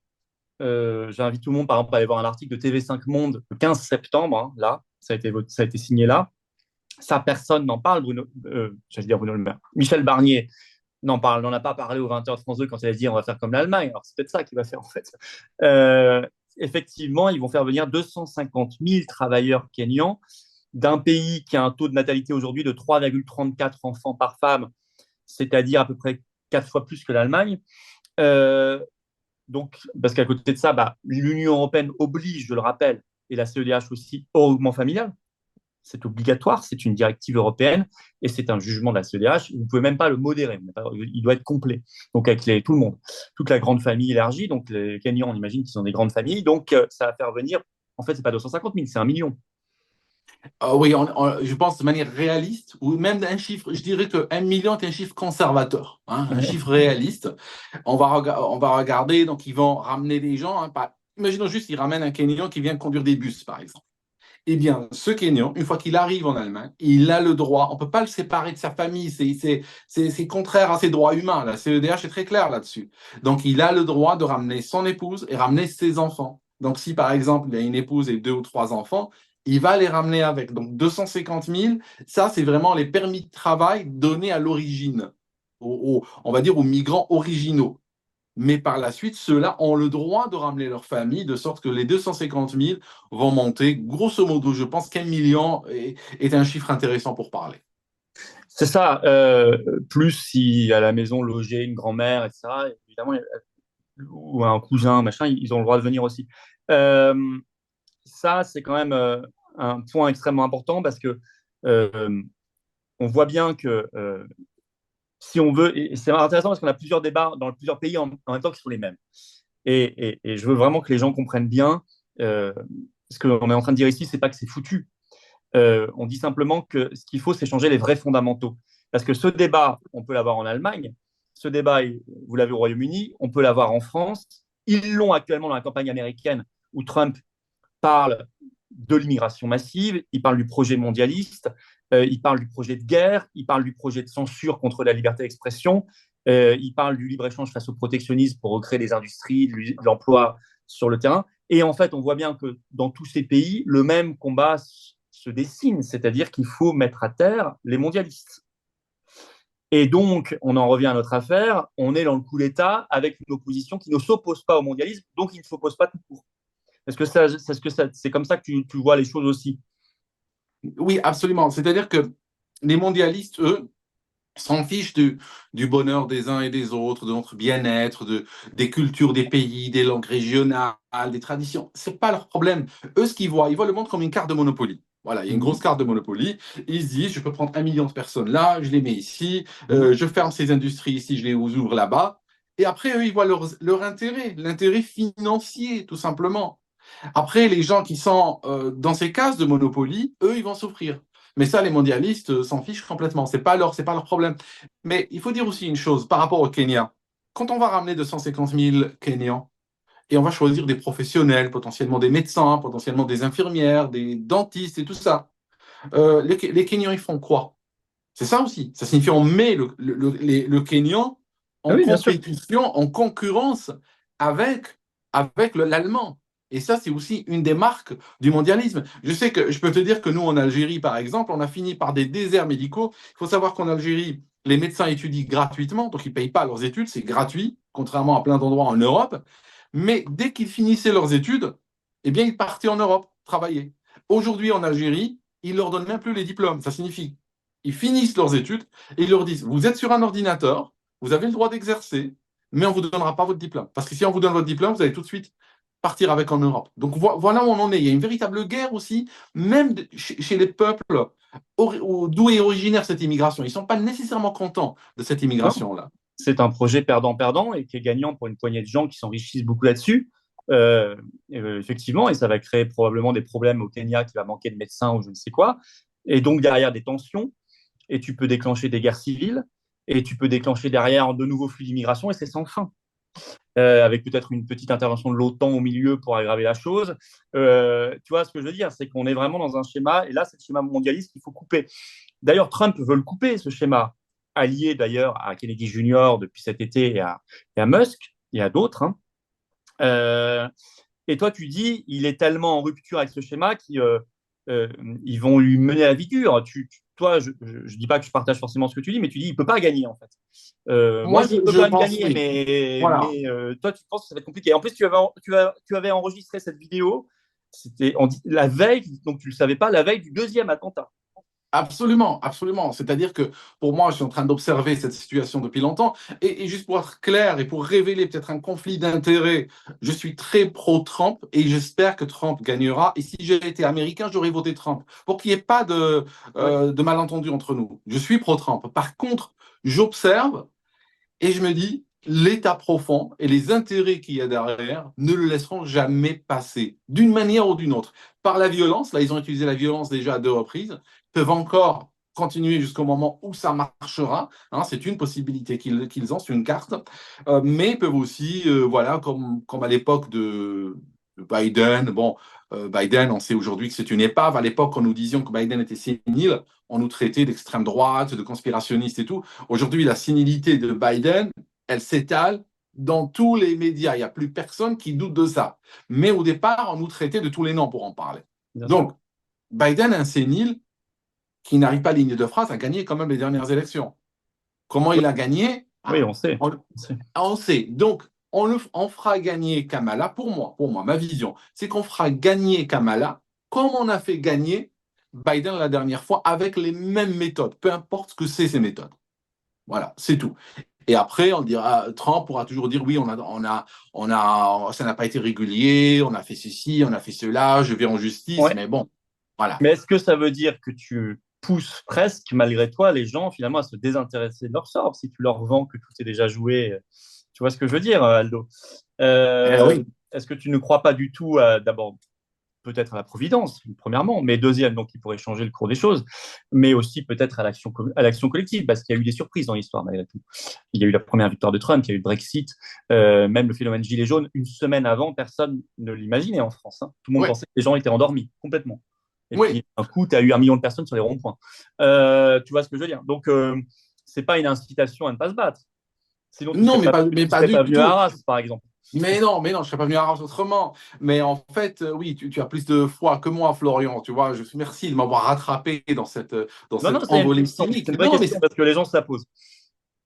j'invite tout le monde, par exemple, à aller voir un article de TV5 Monde le 15 septembre, hein, là, ça a été signé là. Ça, personne n'en parle, j'allais dire Bruno Le Maire. Michel Barnier n'en a pas parlé aux 20h de France 2 quand il a dit on va faire comme l'Allemagne. Alors, c'est peut-être ça qu'il va faire, en fait. Effectivement, ils vont faire venir 250 000 travailleurs kenyans d'un pays qui a un taux de natalité aujourd'hui de 3,34 enfants par femme, c'est-à-dire à peu près 4 fois plus que l'Allemagne. Euh, donc, parce qu'à côté de ça, l'Union européenne oblige, je le rappelle, et la CEDH aussi, au regroupement familial. C'est obligatoire, c'est une directive européenne et c'est un jugement de la CEDH. Vous ne pouvez même pas le modérer, il doit être complet. Donc, avec tout le monde, toute la grande famille élargie. Donc, les Kenyans, on imagine qu'ils ont des grandes familles. Donc, ça va faire venir, en fait, ce n'est pas 250 000, c'est 1 million. Oui, je pense de manière réaliste, ou même un chiffre, je dirais que 1 million est un chiffre conservateur, hein, un chiffre réaliste. On va regarder, donc ils vont ramener des gens. Hein, imaginons juste, ils ramènent un Kenyan qui vient conduire des bus, par exemple. Eh bien, ce Kenyan, une fois qu'il arrive en Allemagne, il a le droit, on ne peut pas le séparer de sa famille, c'est contraire à ses droits humains. La CEDH est très claire là-dessus. Donc, il a le droit de ramener son épouse et ramener ses enfants. Donc, si par exemple, il a une épouse et 2 ou 3 enfants, il va les ramener avec. Donc, 250 000, ça, c'est vraiment les permis de travail donnés à l'origine, on va dire aux migrants originaux. Mais par la suite, ceux-là ont le droit de ramener leur famille, de sorte que les 250 000 vont monter. Grosso modo, je pense qu'1 million est un chiffre intéressant pour parler. C'est ça. Plus si à la maison loger une grand-mère, etc. Évidemment, ou un cousin, machin, ils ont le droit de venir aussi. Euh, Ça, c'est quand même un point extrêmement important parce que euh, on voit bien que si on veut, et c'est intéressant parce qu'on a plusieurs débats dans plusieurs pays en même temps qui sont les mêmes. Et je veux vraiment que les gens comprennent bien ce qu'on est en train de dire ici, c'est pas que c'est foutu. On dit simplement que ce qu'il faut, c'est changer les vrais fondamentaux. Parce que ce débat, on peut l'avoir en Allemagne, ce débat, vous l'avez au Royaume-Uni, on peut l'avoir en France. Ils l'ont actuellement dans la campagne américaine où Trump parle de l'immigration massive, il parle du projet mondialiste, il parle du projet de guerre, il parle du projet de censure contre la liberté d'expression, il parle du libre-échange face au protectionnisme pour recréer des industries, de l'emploi sur le terrain. Et en fait, on voit bien que dans tous ces pays, le même combat se dessine, c'est-à-dire qu'il faut mettre à terre les mondialistes. Et donc, on en revient à notre affaire, on est dans le coup d'État avec une opposition qui ne s'oppose pas au mondialisme, donc il ne s'oppose pas tout court. C'est comme ça que tu vois les choses aussi? Oui, absolument. C'est-à-dire que les mondialistes, eux, s'en fichent du bonheur des uns et des autres, de notre bien-être, des cultures des pays, des langues régionales, des traditions. C'est pas leur problème. Eux, ce qu'ils voient, ils voient le monde comme une carte de Monopoly. Voilà, il y a une grosse Mhm. carte de Monopoly. Ils se disent, je peux prendre 1 million de personnes là, je les mets ici, Mhm. je ferme ces industries ici, je les ouvre là-bas. Et après, eux, ils voient leur intérêt, l'intérêt financier, tout simplement. Après, les gens qui sont dans ces cases de Monopoly, eux, ils vont souffrir. Mais ça, les mondialistes s'en fichent complètement. C'est pas leur problème. Mais il faut dire aussi une chose par rapport au Kenya. Quand on va ramener 250 000 Kenyans et on va choisir des professionnels, potentiellement des médecins, potentiellement des infirmières, des dentistes et tout ça, les Kenyans, ils font quoi? C'est ça aussi. Ça signifie on met le Kenyan Ah en oui, bien sûr. compétition, en concurrence avec l'allemand. Et ça, c'est aussi une des marques du mondialisme. Je sais que je peux te dire que nous, en Algérie, par exemple, on a fini par des déserts médicaux. Il faut savoir qu'en Algérie, les médecins étudient gratuitement, donc ils ne payent pas leurs études, c'est gratuit, contrairement à plein d'endroits en Europe. Mais dès qu'ils finissaient leurs études, eh bien, ils partaient en Europe travailler. Aujourd'hui, en Algérie, ils ne leur donnent même plus les diplômes. Ça signifie ils finissent leurs études et ils leur disent, vous êtes sur un ordinateur, vous avez le droit d'exercer, mais on ne vous donnera pas votre diplôme. Parce que si on vous donne votre diplôme, vous allez tout de suite partir avec en Europe. Donc voilà où on en est. Il y a une véritable guerre aussi, même chez les peuples d'où est originaire cette immigration. Ils ne sont pas nécessairement contents de cette Non, immigration-là. c'est un projet perdant-perdant et qui est gagnant pour une poignée de gens qui s'enrichissent beaucoup là-dessus. Euh, Effectivement, et ça va créer probablement des problèmes au Kenya qui va manquer de médecins ou je ne sais quoi. Et donc derrière des tensions, et tu peux déclencher des guerres civiles, et tu peux déclencher derrière de nouveaux flux d'immigration, et c'est sans fin. Avec peut-être une petite intervention de l'OTAN au milieu pour aggraver la chose. Tu vois ce que je veux dire, c'est qu'on est vraiment dans un schéma, et là, c'est le schéma mondialiste qu'il faut couper. D'ailleurs, Trump veut le couper, ce schéma, allié d'ailleurs à Kennedy Jr. depuis cet été et à Musk et à d'autres. Hein. Euh, et toi, tu dis, il est tellement en rupture avec ce schéma qu'ils ils vont lui mener à la vie dure. Toi, je ne dis pas que je partage forcément ce que tu dis, mais tu dis, il ne peut pas gagner, en fait. Moi, Moi, je dis, il peut je quand même pense gagner, oui. mais, Voilà. toi, tu penses que ça va être compliqué. En plus, tu avais enregistré cette vidéo, c'était la veille, donc tu ne le savais pas, la veille du deuxième attentat. Absolument, absolument. C'est-à-dire que pour moi, je suis en train d'observer cette situation depuis longtemps. Et juste pour être clair et pour révéler peut-être un conflit d'intérêts, je suis très pro-Trump et j'espère que Trump gagnera. Et si j'ai été américain, j'aurais voté Trump pour qu'il n'y ait pas Ouais, de malentendu entre nous. Je suis pro-Trump. Par contre, j'observe et je me dis, l'état profond et les intérêts qu'il y a derrière ne le laisseront jamais passer, d'une manière ou d'une autre. Par la violence, là, ils ont utilisé la violence déjà à 2 reprises, peuvent encore continuer jusqu'au moment où ça marchera. Hein, c'est une possibilité qu'ils ont, c'est une carte. Mais ils peuvent aussi, voilà, comme à l'époque de Biden. Bon, Biden, on sait aujourd'hui que c'est une épave. À l'époque, quand nous disions que Biden était sénile, on nous traitait d'extrême droite, de conspirationniste et tout. Aujourd'hui, la sénilité de Biden, elle s'étale dans tous les médias. Il n'y a plus personne qui doute de ça. Mais au départ, on nous traitait de tous les noms pour en parler. bien sûr. Donc, Biden, un sénile qui n'arrive pas à ligne de phrase, a gagné quand même les dernières élections. Comment Oui, il a gagné? oui, Ah, on sait. on, On sait. on sait. Donc, on fera gagner Kamala, pour moi, ma vision, c'est qu'on fera gagner Kamala comme on a fait gagner Biden la dernière fois avec les mêmes méthodes, peu importe ce que c'est ces méthodes. Voilà, c'est tout. Et après, on dira, Trump pourra toujours dire oui, ça n'a pas été régulier, on a fait ceci, on a fait cela, je vais en justice, Ouais. mais bon, voilà. Mais est-ce que ça veut dire que tu pousses presque, malgré toi, les gens finalement à se désintéresser de leur sort si tu leur vends que tout est déjà joué? Tu vois ce que je veux dire, Aldo? Eh Euh, oui, Est-ce que tu ne crois pas du tout d'abord peut-être à la providence, premièrement, mais deuxième, donc il pourrait changer le cours des choses, mais aussi peut-être à l'action collective, parce qu'il y a eu des surprises dans l'histoire malgré tout. Il y a eu la première victoire de Trump, il y a eu le Brexit, même le phénomène gilet jaune, une semaine avant, personne ne l'imaginait en France. Hein. Tout le monde oui, pensait que les gens étaient endormis complètement. Et oui. puis, un coup, tu as eu 1 million de personnes sur les ronds-points. Tu vois ce que je veux dire? Donc, c'est pas une incitation à ne pas se battre. Sinon, Non, mais tu pas serais pas du venu à tout. Arras, par exemple. Mais non, je ne serais pas venu à Arras autrement. Mais en fait, oui, tu as plus de foi que moi, Florian. Tu vois, je suis merci de m'avoir rattrapé dans Non, non, cette c'est une envolée question, c'est cynique. une vraie Non, mais question parce que les gens se la posent.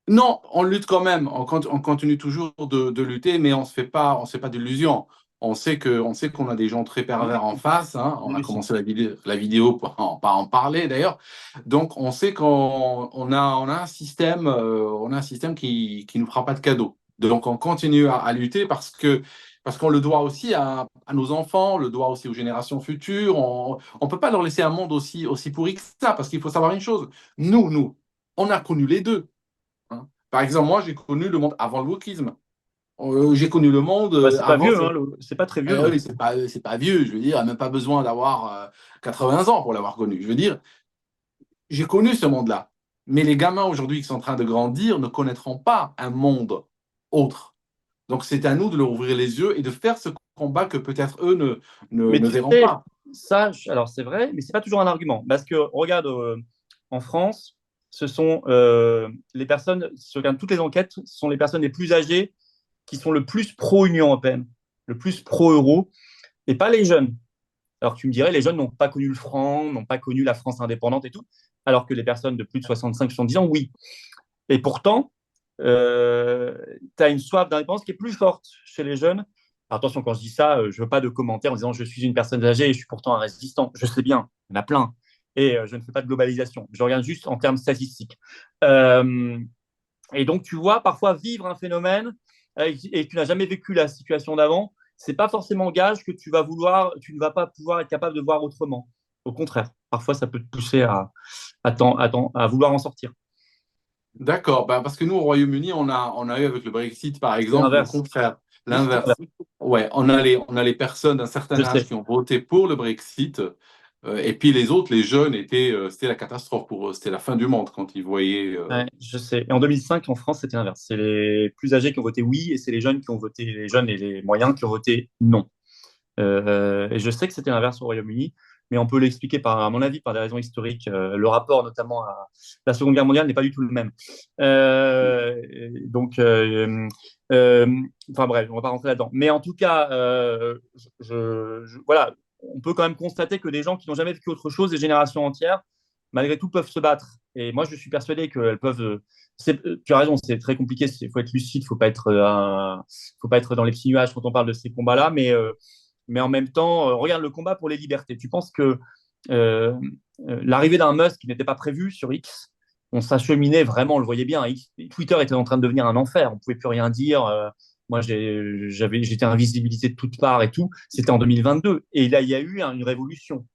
non, on lutte quand même. On continue toujours de lutter, mais on se fait pas d'illusions. On sait qu'on a des gens très pervers en face, hein. On a Oui, commencé la vidéo par en parler d'ailleurs. Donc, on sait on a un système qui nous fera pas de cadeau. Donc, on continue à lutter parce qu'on le doit aussi à nos enfants, on le doit aussi aux générations futures. On ne peut pas leur laisser un monde aussi pourri que ça, parce qu'il faut savoir une chose. Nous, on a connu les deux, hein. Par exemple, moi, j'ai connu le monde avant le wokisme. J'ai connu le monde bah, c'est pas avant. vieux, hein, c'est pas très vieux non Oui, plus. c'est pas vieux, je veux dire, même pas besoin d'avoir 80 ans pour l'avoir connu. Je veux dire, j'ai connu ce monde-là. Mais les gamins aujourd'hui qui sont en train de grandir ne connaîtront pas un monde autre. Donc c'est à nous de leur ouvrir les yeux et de faire ce combat que peut-être eux Mais ne tu verront sais, pas. ça, alors c'est vrai, mais c'est pas toujours un argument. Parce que regarde, en France, ce sont les personnes, si tu regardes toutes les enquêtes, ce sont les personnes les plus âgées qui sont le plus pro-Union européenne, le plus pro-euro, et pas les jeunes. Alors tu me dirais, les jeunes n'ont pas connu le franc, n'ont pas connu la France indépendante et tout, alors que les personnes de plus de 65-70 ans, oui. Et pourtant, tu as une soif d'indépendance qui est plus forte chez les jeunes. Alors, attention, quand je dis ça, je ne veux pas de commentaires en disant je suis une personne âgée et je suis pourtant un résistant. Je sais bien, il y en a plein. Et je ne fais pas de globalisation. Je regarde juste en termes statistiques. Euh, et donc, tu vois, parfois vivre un phénomène et que tu n'as jamais vécu la situation d'avant, c'est pas forcément gage que tu ne vas pas pouvoir être capable de voir autrement. Au contraire, parfois ça peut te pousser à vouloir en sortir. D'accord, ben, parce que nous, au Royaume-Uni, on a eu avec le Brexit, par C'est exemple, le l'inverse. contraire, Oui, c'est l'inverse. l'inverse. Ouais, on a les personnes d'un certain Je âge sais. qui ont voté pour le Brexit, et puis les autres, les jeunes, c'était la catastrophe pour eux, c'était la fin du monde quand ils voyaient. Ouais, je sais. Et en 2005, en France, c'était l'inverse. C'est les plus âgés qui ont voté oui et c'est les jeunes qui ont voté, les jeunes et les moyens qui ont voté non. Et je sais que c'était l'inverse au Royaume-Uni, mais on peut l'expliquer par, à mon avis, par des raisons historiques. Le rapport, notamment à la Seconde Guerre mondiale, n'est pas du tout le même. Donc, euh, enfin bref, on va pas rentrer là-dedans. Mais en tout cas, voilà, on peut quand même constater que des gens qui n'ont jamais vécu autre chose, des générations entières, malgré tout, peuvent se battre. Et moi, je suis persuadé qu'elles peuvent. Tu as raison, c'est très compliqué. Il faut être lucide, faut pas être dans les petits nuages quand on parle de ces combats-là. Mais en même temps, regarde le combat pour les libertés. Tu penses que euh, l'arrivée d'un Musk qui n'était pas prévu sur X, on s'acheminait vraiment, on le voyait bien. Twitter était en train de devenir un enfer. On ne pouvait plus rien dire. Moi, j'étais invisibilité de toutes parts et tout. C'était en 2022. Et là, il y a eu une révolution,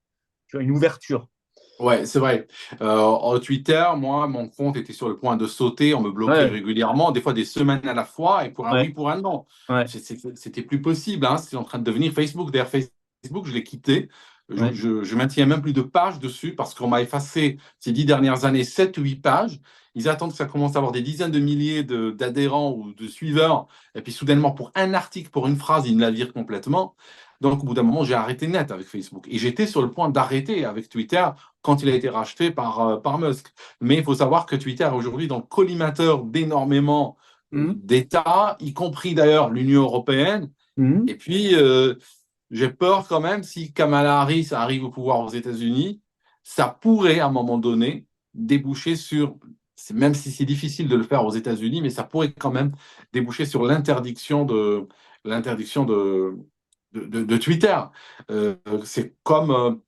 tu vois, une ouverture. Ouais, c'est vrai. En Twitter, moi, mon compte était sur le point de sauter, on me bloquait Ouais, régulièrement, des fois des semaines à la fois, et pour un oui, ouais, pour un non. ouais, C'était plus possible, hein. C'était en train de devenir Facebook. D'ailleurs, Facebook, je l'ai quitté. ouais. Je maintiens même plus de pages dessus parce qu'on m'a effacé ces 10 dernières années 7 ou 8 pages. Ils attendent que ça commence à avoir des dizaines de milliers d'adhérents ou de suiveurs. Et puis soudainement, pour un article, pour une phrase, ils me la virent complètement. Donc, au bout d'un moment, j'ai arrêté net avec Facebook. Et j'étais sur le point d'arrêter avec Twitter quand il a été racheté par Musk. Mais il faut savoir que Twitter est aujourd'hui dans le collimateur d'énormément Mhm, d'États, y compris d'ailleurs l'Union européenne. mhm, Et puis, j'ai peur quand même, si Kamala Harris arrive au pouvoir aux États-Unis, ça pourrait à un moment donné déboucher sur, même si c'est difficile de le faire aux États-Unis, mais ça pourrait quand même déboucher sur l'interdiction de Twitter. C'est comme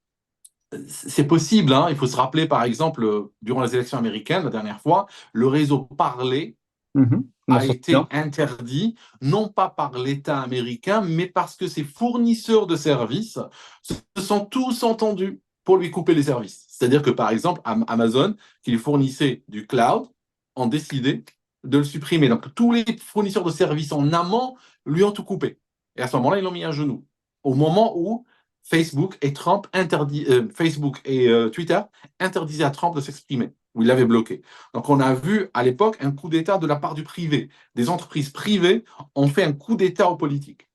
c'est possible, hein. Il faut se rappeler, par exemple, durant les élections américaines, la dernière fois, le réseau Parler mhm. On m'en a sort été bien. interdit, non pas par l'État américain, mais parce que ses fournisseurs de services se sont tous entendus pour lui couper les services. C'est-à-dire que, par exemple, Amazon, qui lui fournissait du cloud, ont décidé de le supprimer. Donc, tous les fournisseurs de services en amont lui ont tout coupé. Et à ce moment-là, ils l'ont mis à genoux. Au moment où Facebook et Twitter interdisaient à Trump de s'exprimer, où il l'avait bloqué. Donc, on a vu à l'époque un coup d'État de la part du privé. Des entreprises privées ont fait un coup d'État aux politiques.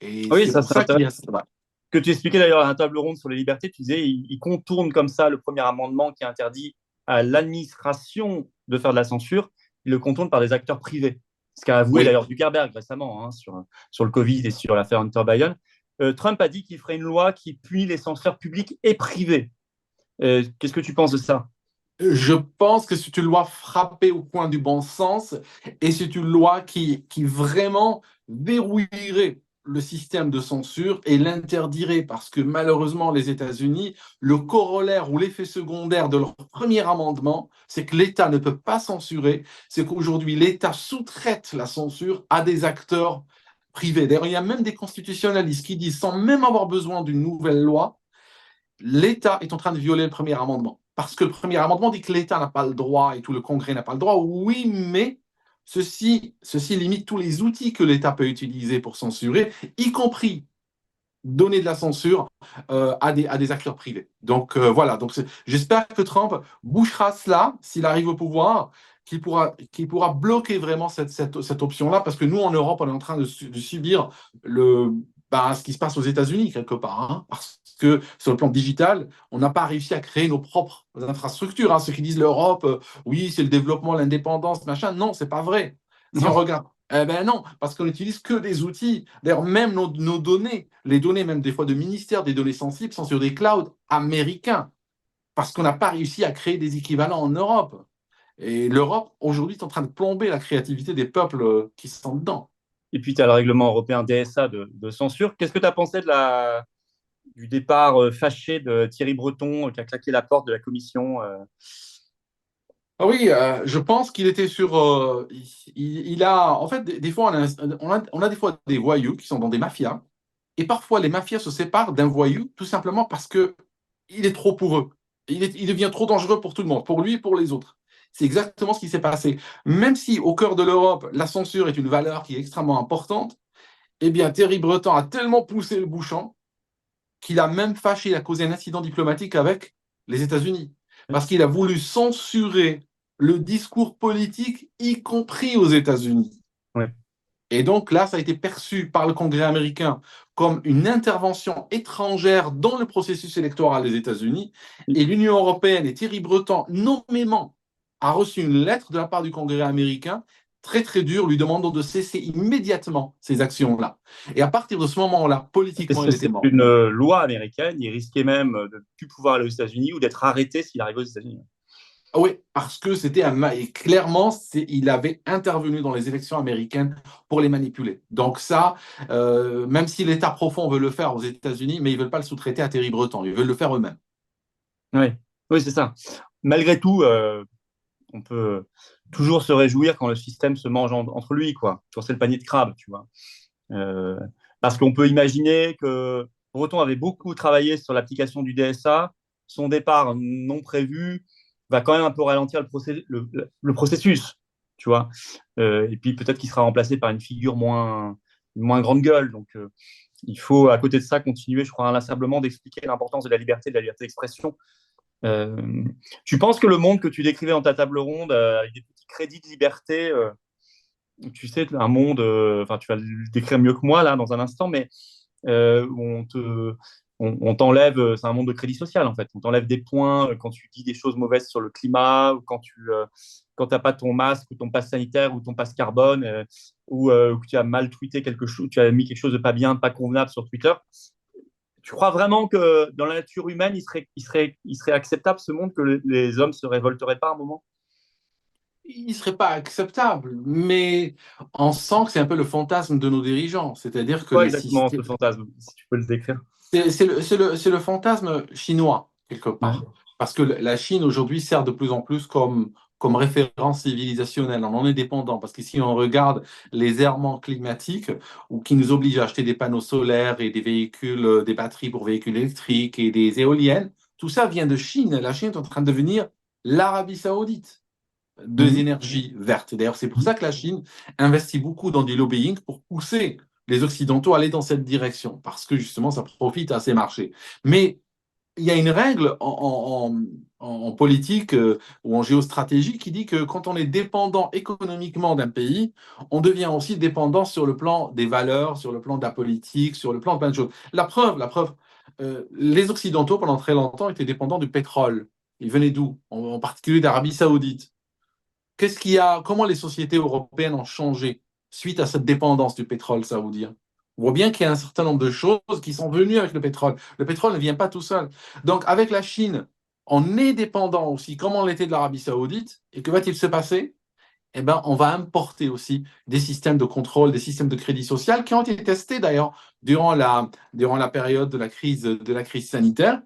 Et Oui, c'est ça, pour c'est ça qu'il y intéressant. a ça. Que tu expliquais d'ailleurs à la table ronde sur les libertés, tu disais, il contourne comme ça le premier amendement qui interdit à l'administration de faire de la censure, il le contourne par des acteurs privés. Ce qu'a avoué Oui, d'ailleurs Zuckerberg récemment, hein, sur le Covid et sur l'affaire Hunter Biden. Trump a dit qu'il ferait une loi qui punit les censeurs publics et privés. Qu'est-ce que tu penses de ça? je pense que c'est une loi frappée au coin du bon sens et c'est une loi qui vraiment verrouillerait. le système de censure et l'interdirait parce que malheureusement, les États-Unis, le corollaire ou l'effet secondaire de leur premier amendement, c'est que l'État ne peut pas censurer, c'est qu'aujourd'hui, l'État sous-traite la censure à des acteurs privés. D'ailleurs, il y a même des constitutionnalistes qui disent, sans même avoir besoin d'une nouvelle loi, l'État est en train de violer le premier amendement. Parce que le premier amendement dit que l'État n'a pas le droit et tout le Congrès n'a pas le droit. Oui, mais ceci limite tous les outils que l'État peut utiliser pour censurer, y compris donner de la censure à des acteurs privés. Donc voilà, donc j'espère que Trump bouchera cela s'il arrive au pouvoir, qu'il pourra bloquer vraiment cette option-là, parce que nous, en Europe, on est en train de subir ce qui se passe aux États-Unis, quelque part. Hein, parce que sur le plan digital, on n'a pas réussi à créer nos propres infrastructures. Hein. Ceux qui disent l'Europe, oui, c'est le développement, l'indépendance, machin. Non, c'est pas vrai. Si on Non. regarde eh ben non, parce qu'on n'utilise que des outils. D'ailleurs, même nos données, les données même des fois de ministères, des données sensibles, sont sur des clouds américains, parce qu'on n'a pas réussi à créer des équivalents en Europe. Et l'Europe, aujourd'hui, est en train de plomber la créativité des peuples qui sont dedans. Et puis, tu as le règlement européen DSA de censure. Qu'est-ce que tu as pensé du départ fâché de Thierry Breton qui a claqué la porte de la commission Ah oui, je pense qu'il était sur. Il a. En fait, des fois, on a des fois des voyous qui sont dans des mafias. Et parfois, les mafias se séparent d'un voyou tout simplement parce que il est trop pour eux. Il devient trop dangereux pour tout le monde, pour lui et pour les autres. C'est exactement ce qui s'est passé. Même si au cœur de l'Europe, la censure est une valeur qui est extrêmement importante, eh bien, Thierry Breton a tellement poussé le bouchon qu'il a même fâché, il a causé un incident diplomatique avec les États-Unis. Parce qu'il a voulu censurer le discours politique, y compris aux États-Unis. Ouais. Et donc là, ça a été perçu par le Congrès américain comme une intervention étrangère dans le processus électoral des États-Unis. Et l'Union européenne et Thierry Breton, nommément, a reçu une lettre de la part du Congrès américain très très dure, lui demandant de cesser immédiatement ces actions-là. Et à partir de ce moment-là, politiquement, Parce que il était c'est mort. une loi américaine. Il risquait même de ne plus pouvoir aller aux États-Unis ou d'être arrêté s'il arrivait aux États-Unis. Oui, parce que c'était et clairement, il avait intervenu dans les élections américaines pour les manipuler. Donc ça, même si l'État profond veut le faire aux États-Unis, mais ils ne veulent pas le sous-traiter à Thierry Breton, ils veulent le faire eux-mêmes. Oui, oui, c'est ça. Malgré tout, on peut toujours se réjouir quand le système se mange entre lui, quoi. Quand c'est le panier de crabe, tu vois. Euh, Parce qu'on peut imaginer que Breton avait beaucoup travaillé sur l'application du DSA. Son départ non prévu va quand même un peu ralentir le processus, tu vois. Et puis peut-être qu'il sera remplacé par une figure moins grande gueule. Donc il faut, à côté de ça, continuer, je crois, inlassablement d'expliquer l'importance de la liberté d'expression. Euh, Tu penses que le monde que tu décrivais dans ta table ronde, avec des petits crédits de liberté, tu sais, un monde, enfin, tu vas le décrire mieux que moi là dans un instant, mais où on t'enlève, c'est un monde de crédit social en fait. On t'enlève des points quand tu dis des choses mauvaises sur le climat, ou quand t'as pas ton masque ou ton passe sanitaire ou ton passe carbone, ou que tu as mal tweeté quelque chose, tu as mis quelque chose de pas bien, de pas convenable sur Twitter. Tu crois vraiment que dans la nature humaine, il serait acceptable ce monde, que les hommes se révolteraient pas à un moment? Il ne serait pas acceptable, mais on sent que c'est un peu le fantasme de nos dirigeants, c'est-à-dire que Quoi les exactement systèmes. ce fantasme, si tu peux le décrire? C'est le fantasme chinois, quelque Ouais. part. Parce que la Chine, aujourd'hui, sert de plus en plus comme référence civilisationnelle. On en est dépendant. Parce qu'ici, on regarde les errements climatiques ou qui nous obligent à acheter des panneaux solaires et des véhicules, des batteries pour véhicules électriques et des éoliennes. Tout ça vient de Chine. La Chine est en train de devenir l'Arabie Saoudite des Mhm. énergies vertes. D'ailleurs, c'est pour ça que la Chine investit beaucoup dans du lobbying pour pousser les Occidentaux à aller dans cette direction, parce que justement, ça profite à ces marchés. Mais il y a une règle en politique ou en géostratégie qui dit que quand on est dépendant économiquement d'un pays, on devient aussi dépendant sur le plan des valeurs, sur le plan de la politique, sur le plan de plein de choses. La preuve, les Occidentaux, pendant très longtemps, étaient dépendants du pétrole. Ils venaient d'où? En particulier d'Arabie Saoudite. Comment les sociétés européennes ont changé suite à cette dépendance du pétrole saoudien? On voit bien qu'il y a un certain nombre de choses qui sont venues avec le pétrole. Le pétrole ne vient pas tout seul. Donc, avec la Chine, on est dépendant aussi, comme on l'était de l'Arabie Saoudite. Et que va-t-il se passer? eh ben, on va importer aussi des systèmes de contrôle, des systèmes de crédit social qui ont été testés d'ailleurs durant la période de la crise sanitaire.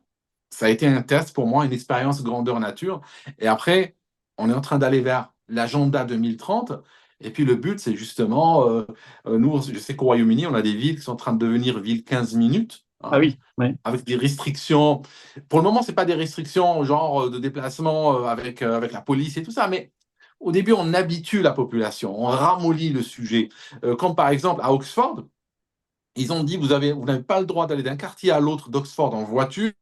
Ça a été un test pour moi, une expérience grandeur nature. Et après, on est en train d'aller vers l'agenda 2030. Et puis le but, c'est justement, nous, je sais qu'au Royaume-Uni, on a des villes qui sont en train de devenir villes 15 minutes, Ah hein, oui, ouais. avec des restrictions. Pour le moment, ce n'est pas des restrictions genre de déplacement avec la police et tout ça, mais au début, on habitue la population, on ramollit le sujet. Comme par exemple à Oxford, ils ont dit, vous n'avez pas le droit d'aller d'un quartier à l'autre d'Oxford en voiture,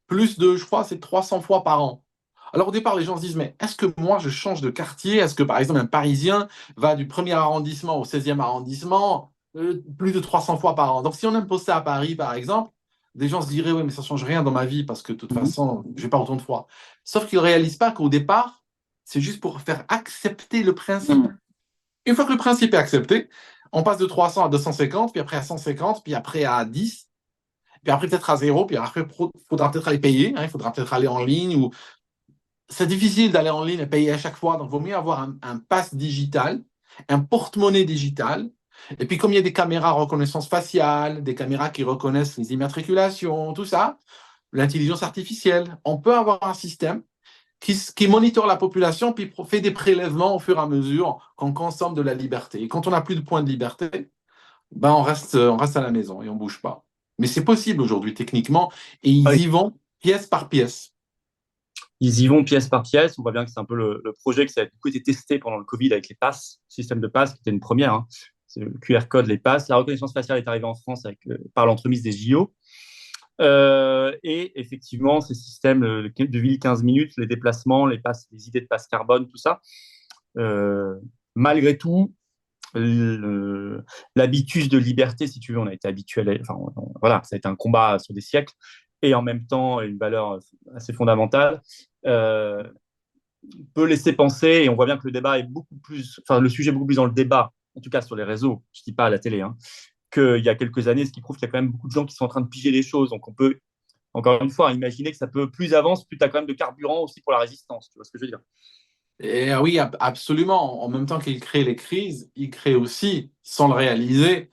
plus de, je crois, c'est 300 fois par an. Alors au départ, les gens se disent, mais est-ce que moi, je change de quartier? Est-ce que, par exemple, un Parisien va du premier arrondissement au 16e arrondissement plus de 300 fois par an? Donc si on impose ça à Paris, par exemple, des gens se diraient, oui, mais ça ne change rien dans ma vie parce que de toute Mhm. façon, je ne vais pas autant de fois. Sauf qu'ils ne réalisent pas qu'au départ, c'est juste pour faire accepter le principe. Une fois que le principe est accepté, on passe de 300 à 250, puis après à 150, puis après à 10, puis après peut-être à zéro, puis après il faudra peut-être aller payer, hein, il faudra peut-être aller en ligne. Ou... C'est difficile d'aller en ligne et payer à chaque fois, donc il vaut mieux avoir un pass digital, un porte-monnaie digital. Et puis comme il y a des caméras reconnaissance faciale, des caméras qui reconnaissent les immatriculations, tout ça, l'intelligence artificielle, on peut avoir un système qui monitore la population, puis fait des prélèvements au fur et à mesure qu'on consomme de la liberté. Et quand on n'a plus de points de liberté, ben on reste à la maison et on ne bouge pas. Mais c'est possible aujourd'hui techniquement, et Ah ils oui. y vont pièce par pièce. Ils y vont pièce par pièce. On voit bien que c'est un peu le projet qui a beaucoup été testé pendant le Covid avec les passes, le système de passes qui était une première. Hein. C'est le QR code, les passes. La reconnaissance faciale est arrivée en France par l'entremise des JO. Et effectivement, ces systèmes de ville 15 minutes, les déplacements, les passes, les idées de passe carbone, tout ça, euh, malgré tout, l'habitus de liberté, si tu veux, on a été habitué, enfin, voilà, ça a été un combat sur des siècles, et en même temps une valeur assez fondamentale, euh, peut laisser penser, et on voit bien que le débat est beaucoup plus, enfin le sujet est beaucoup plus dans le débat, en tout cas sur les réseaux, je ne dis pas à la télé, hein, qu'il y a quelques années, ce qui prouve qu'il y a quand même beaucoup de gens qui sont en train de piger les choses, donc on peut encore une fois imaginer que ça peut plus avance, plus tu as quand même de carburant aussi pour la résistance, tu vois ce que je veux dire. Et oui, absolument. En même temps qu'il crée les crises, il crée aussi, sans le réaliser,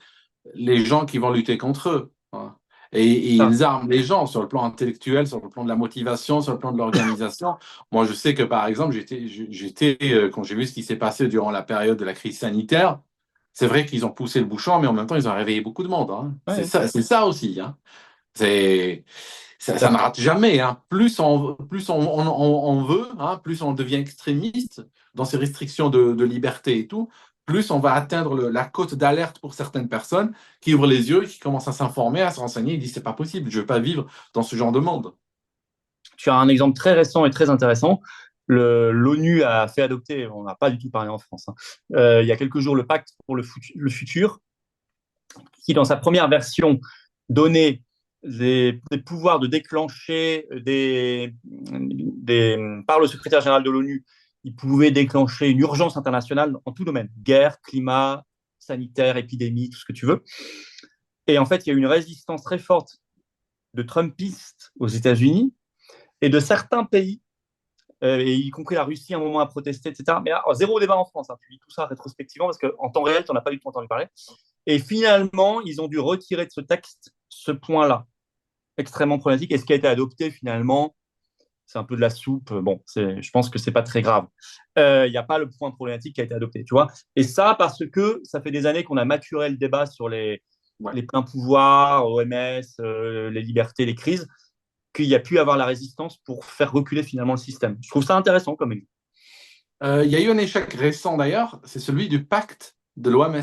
les gens qui vont lutter contre eux, hein. Et Ça, ils arment les gens sur le plan intellectuel, sur le plan de la motivation, sur le plan de l'organisation. Moi, je sais que, par exemple, quand j'ai vu ce qui s'est passé durant la période de la crise sanitaire, c'est vrai qu'ils ont poussé le bouchon, mais en même temps, ils ont réveillé beaucoup de monde, hein. ouais, C'est ça aussi, hein. C'est, ça ça, ne rate jamais, hein. On veut, hein, plus on devient extrémiste dans ces restrictions de liberté et tout, plus on va atteindre la cote d'alerte pour certaines personnes qui ouvrent les yeux, qui commencent à s'informer, à se renseigner, et disent c'est pas possible, je ne veux pas vivre dans ce genre de monde. tu as un exemple très récent et très intéressant. L'ONU a fait adopter, on n'a pas du tout parlé en France, hein, il y a quelques jours, le pacte pour le futur, qui, dans sa première version, donnait des pouvoirs de déclencher par le secrétaire général de l'ONU, il pouvait déclencher une urgence internationale en tout domaine, guerre, climat, sanitaire, épidémie, tout ce que tu veux. Et en fait, il y a eu une résistance très forte de Trumpistes aux États-Unis et de certains pays, et y compris la Russie, à un moment à protester, etc. Mais alors, zéro débat en France. Hein. Tu dis tout ça rétrospectivement parce qu'en temps réel, tu n'en as pas du tout entendu parler. Et finalement, ils ont dû retirer de ce texte ce point-là, extrêmement problématique. Et ce qui a été adopté finalement, c'est un peu de la soupe. Bon, je pense que c'est pas très grave. Il n'y a pas le point problématique qui a été adopté, tu vois. Et ça, parce que ça fait des années qu'on a maturé le débat sur Ouais. les pleins pouvoirs, OMS, les libertés, les crises, qu'il y a pu avoir la résistance pour faire reculer finalement le système. Je trouve ça intéressant comme exemple. Il y a eu un échec récent d'ailleurs, c'est celui du pacte de l'OMS.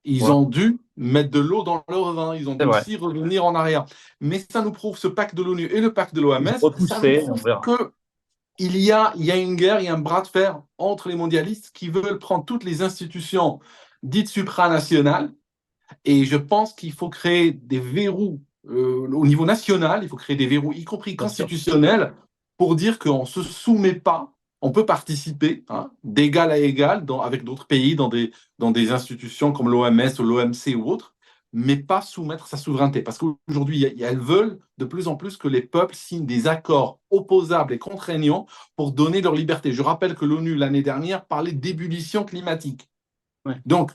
Ils Ouais, ont dû mettre de l'eau dans leur vin, ils ont c'est dû vrai. aussi revenir en arrière. Mais ça nous prouve, ce pacte de l'ONU et le pacte de Ils l'OMS, ont ça nous repoussé, on prouve verra. que il y a une guerre, il y a un bras de fer entre les mondialistes qui veulent prendre toutes les institutions dites supranationales. Et je pense qu'il faut créer des verrous au niveau national, il faut créer des verrous, y compris Bien sûr. constitutionnels, pour dire qu'on ne se soumet pas, on peut participer, hein, d'égal à égal avec d'autres pays dans des institutions comme l'OMS ou l'OMC ou autres, mais pas soumettre sa souveraineté. Parce qu'aujourd'hui, elles veulent de plus en plus que les peuples signent des accords opposables et contraignants pour donner leur liberté. Je rappelle que l'ONU, l'année dernière, parlait d'ébullition climatique. Ouais. Donc,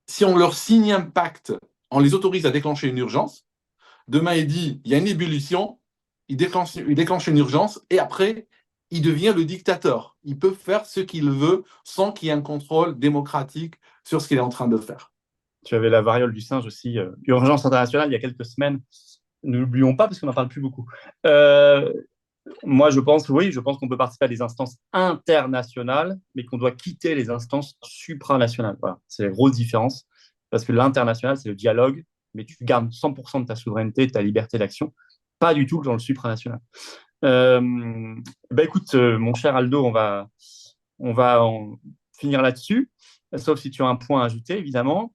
si on leur signe un pacte, on les autorise à déclencher une urgence, demain, il dit, il y a une ébullition, il déclenche une urgence, et après, il devient le dictateur. Il peut faire ce qu'il veut sans qu'il y ait un contrôle démocratique sur ce qu'il est en train de faire. Tu avais la variole du singe aussi, urgence internationale, il y a quelques semaines. Ne l'oublions pas parce qu'on n'en parle plus beaucoup. Moi, je pense qu'on peut participer à des instances internationales, mais qu'on doit quitter les instances supranationales. Voilà. C'est la grosse différence. Parce que l'international, c'est le dialogue, mais tu gardes 100% de ta souveraineté, de ta liberté d'action. Pas du tout dans le supranational. Écoute, mon cher Aldo, on va finir là-dessus, sauf si tu as un point à ajouter, évidemment.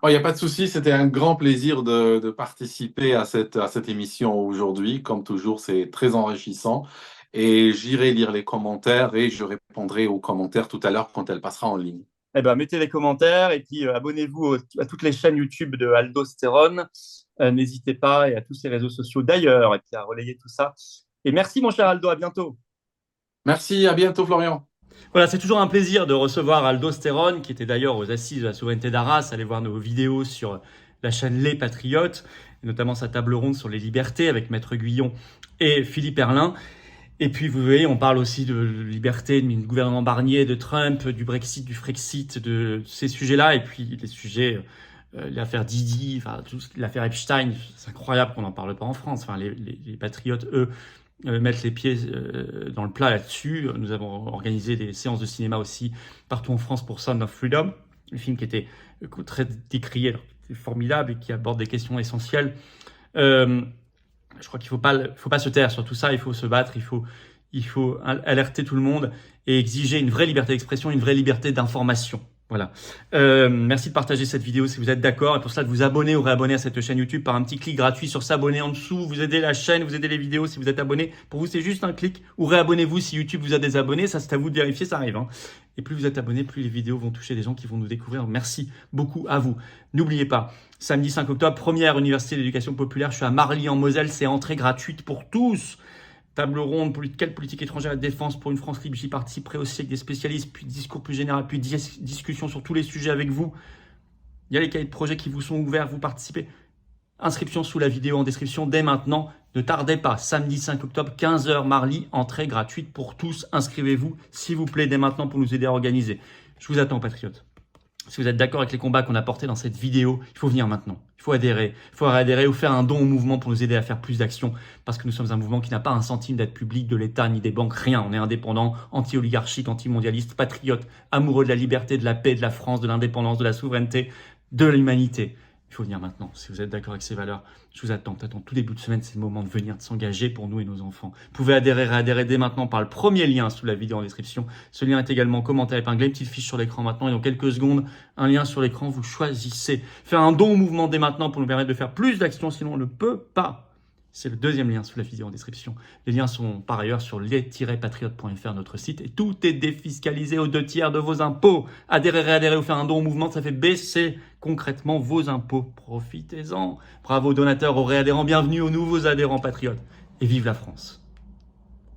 Il n'y a pas de souci, c'était un grand plaisir de participer à cette émission aujourd'hui. Comme toujours, c'est très enrichissant. Et j'irai lire les commentaires et je répondrai aux commentaires tout à l'heure quand elle passera en ligne. Mettez les commentaires et puis abonnez-vous à toutes les chaînes YouTube de Aldostérone. N'hésitez pas et à tous ces réseaux sociaux d'ailleurs et puis à relayer tout ça. Et merci mon cher Aldo, à bientôt. Merci, à bientôt Florian. Voilà, c'est toujours un plaisir de recevoir Aldostérone, qui était d'ailleurs aux Assises de la souveraineté d'Arras. Allez voir nos vidéos sur la chaîne Les Patriotes, notamment sa table ronde sur les libertés avec Maître Guyon et Philippe Erlin. Et puis, vous voyez, on parle aussi de liberté du gouvernement Barnier, de Trump, du Brexit, du Frexit, de ces sujets-là. Et puis, les sujets, l'affaire Didi, l'affaire Epstein, c'est incroyable qu'on n'en parle pas en France. Enfin, les patriotes, eux, mettre les pieds dans le plat là-dessus. Nous avons organisé des séances de cinéma aussi partout en France pour Sound of Freedom, le film qui était très décrié, alors, c'est formidable et qui aborde des questions essentielles. Je crois qu'il faut pas se taire sur tout ça, il faut se battre, il faut alerter tout le monde et exiger une vraie liberté d'expression, une vraie liberté d'information. Voilà. Merci de partager cette vidéo si vous êtes d'accord. Et pour cela, de vous abonner ou réabonner à cette chaîne YouTube par un petit clic gratuit sur s'abonner en dessous. Vous aidez la chaîne, vous aidez les vidéos si vous êtes abonné. Pour vous, c'est juste un clic. Ou réabonnez-vous si YouTube vous a désabonné. Ça, c'est à vous de vérifier, ça arrive. Hein. Et plus vous êtes abonné, plus les vidéos vont toucher des gens qui vont nous découvrir. Merci beaucoup à vous. N'oubliez pas, samedi 5 octobre, première université d'éducation populaire. Je suis à Marly en Moselle. C'est entrée gratuite pour tous. Table ronde, quelle politique étrangère et de défense pour une France libre. J'y participerai aussi avec des spécialistes, puis discours plus général, puis discussion sur tous les sujets avec vous. Il y a les cahiers de projet qui vous sont ouverts, vous participez. Inscription sous la vidéo en description dès maintenant. Ne tardez pas, samedi 5 octobre, 15h, Marly, entrée gratuite pour tous. Inscrivez-vous, s'il vous plaît, dès maintenant pour nous aider à organiser. Je vous attends, patriotes. Si vous êtes d'accord avec les combats qu'on a portés dans cette vidéo, il faut venir maintenant. Il faut adhérer ou faire un don au mouvement pour nous aider à faire plus d'actions. Parce que nous sommes un mouvement qui n'a pas un centime d'aide publique de l'État ni des banques, rien. On est indépendant, anti-oligarchique, anti-mondialiste, patriote, amoureux de la liberté, de la paix, de la France, de l'indépendance, de la souveraineté, de l'humanité. Il faut venir maintenant. Si vous êtes d'accord avec ces valeurs, je vous attends. Peut-être en tout début de semaine, c'est le moment de venir, de s'engager pour nous et nos enfants. Vous pouvez adhérer dès maintenant par le premier lien sous la vidéo en description. Ce lien est également commenté, épinglé, une petite fiche sur l'écran maintenant. Et dans quelques secondes, un lien sur l'écran, vous choisissez. Faire un don au mouvement dès maintenant pour nous permettre de faire plus d'actions, sinon on ne peut pas. C'est le deuxième lien sous la vidéo en description. Les liens sont par ailleurs sur les-patriotes.fr, notre site. Et tout est défiscalisé aux 2/3 de vos impôts. Adhérer ou faire un don au mouvement, ça fait baisser concrètement vos impôts. Profitez-en. Bravo aux donateurs, aux réadhérents. Bienvenue aux nouveaux adhérents patriotes. Et vive la France.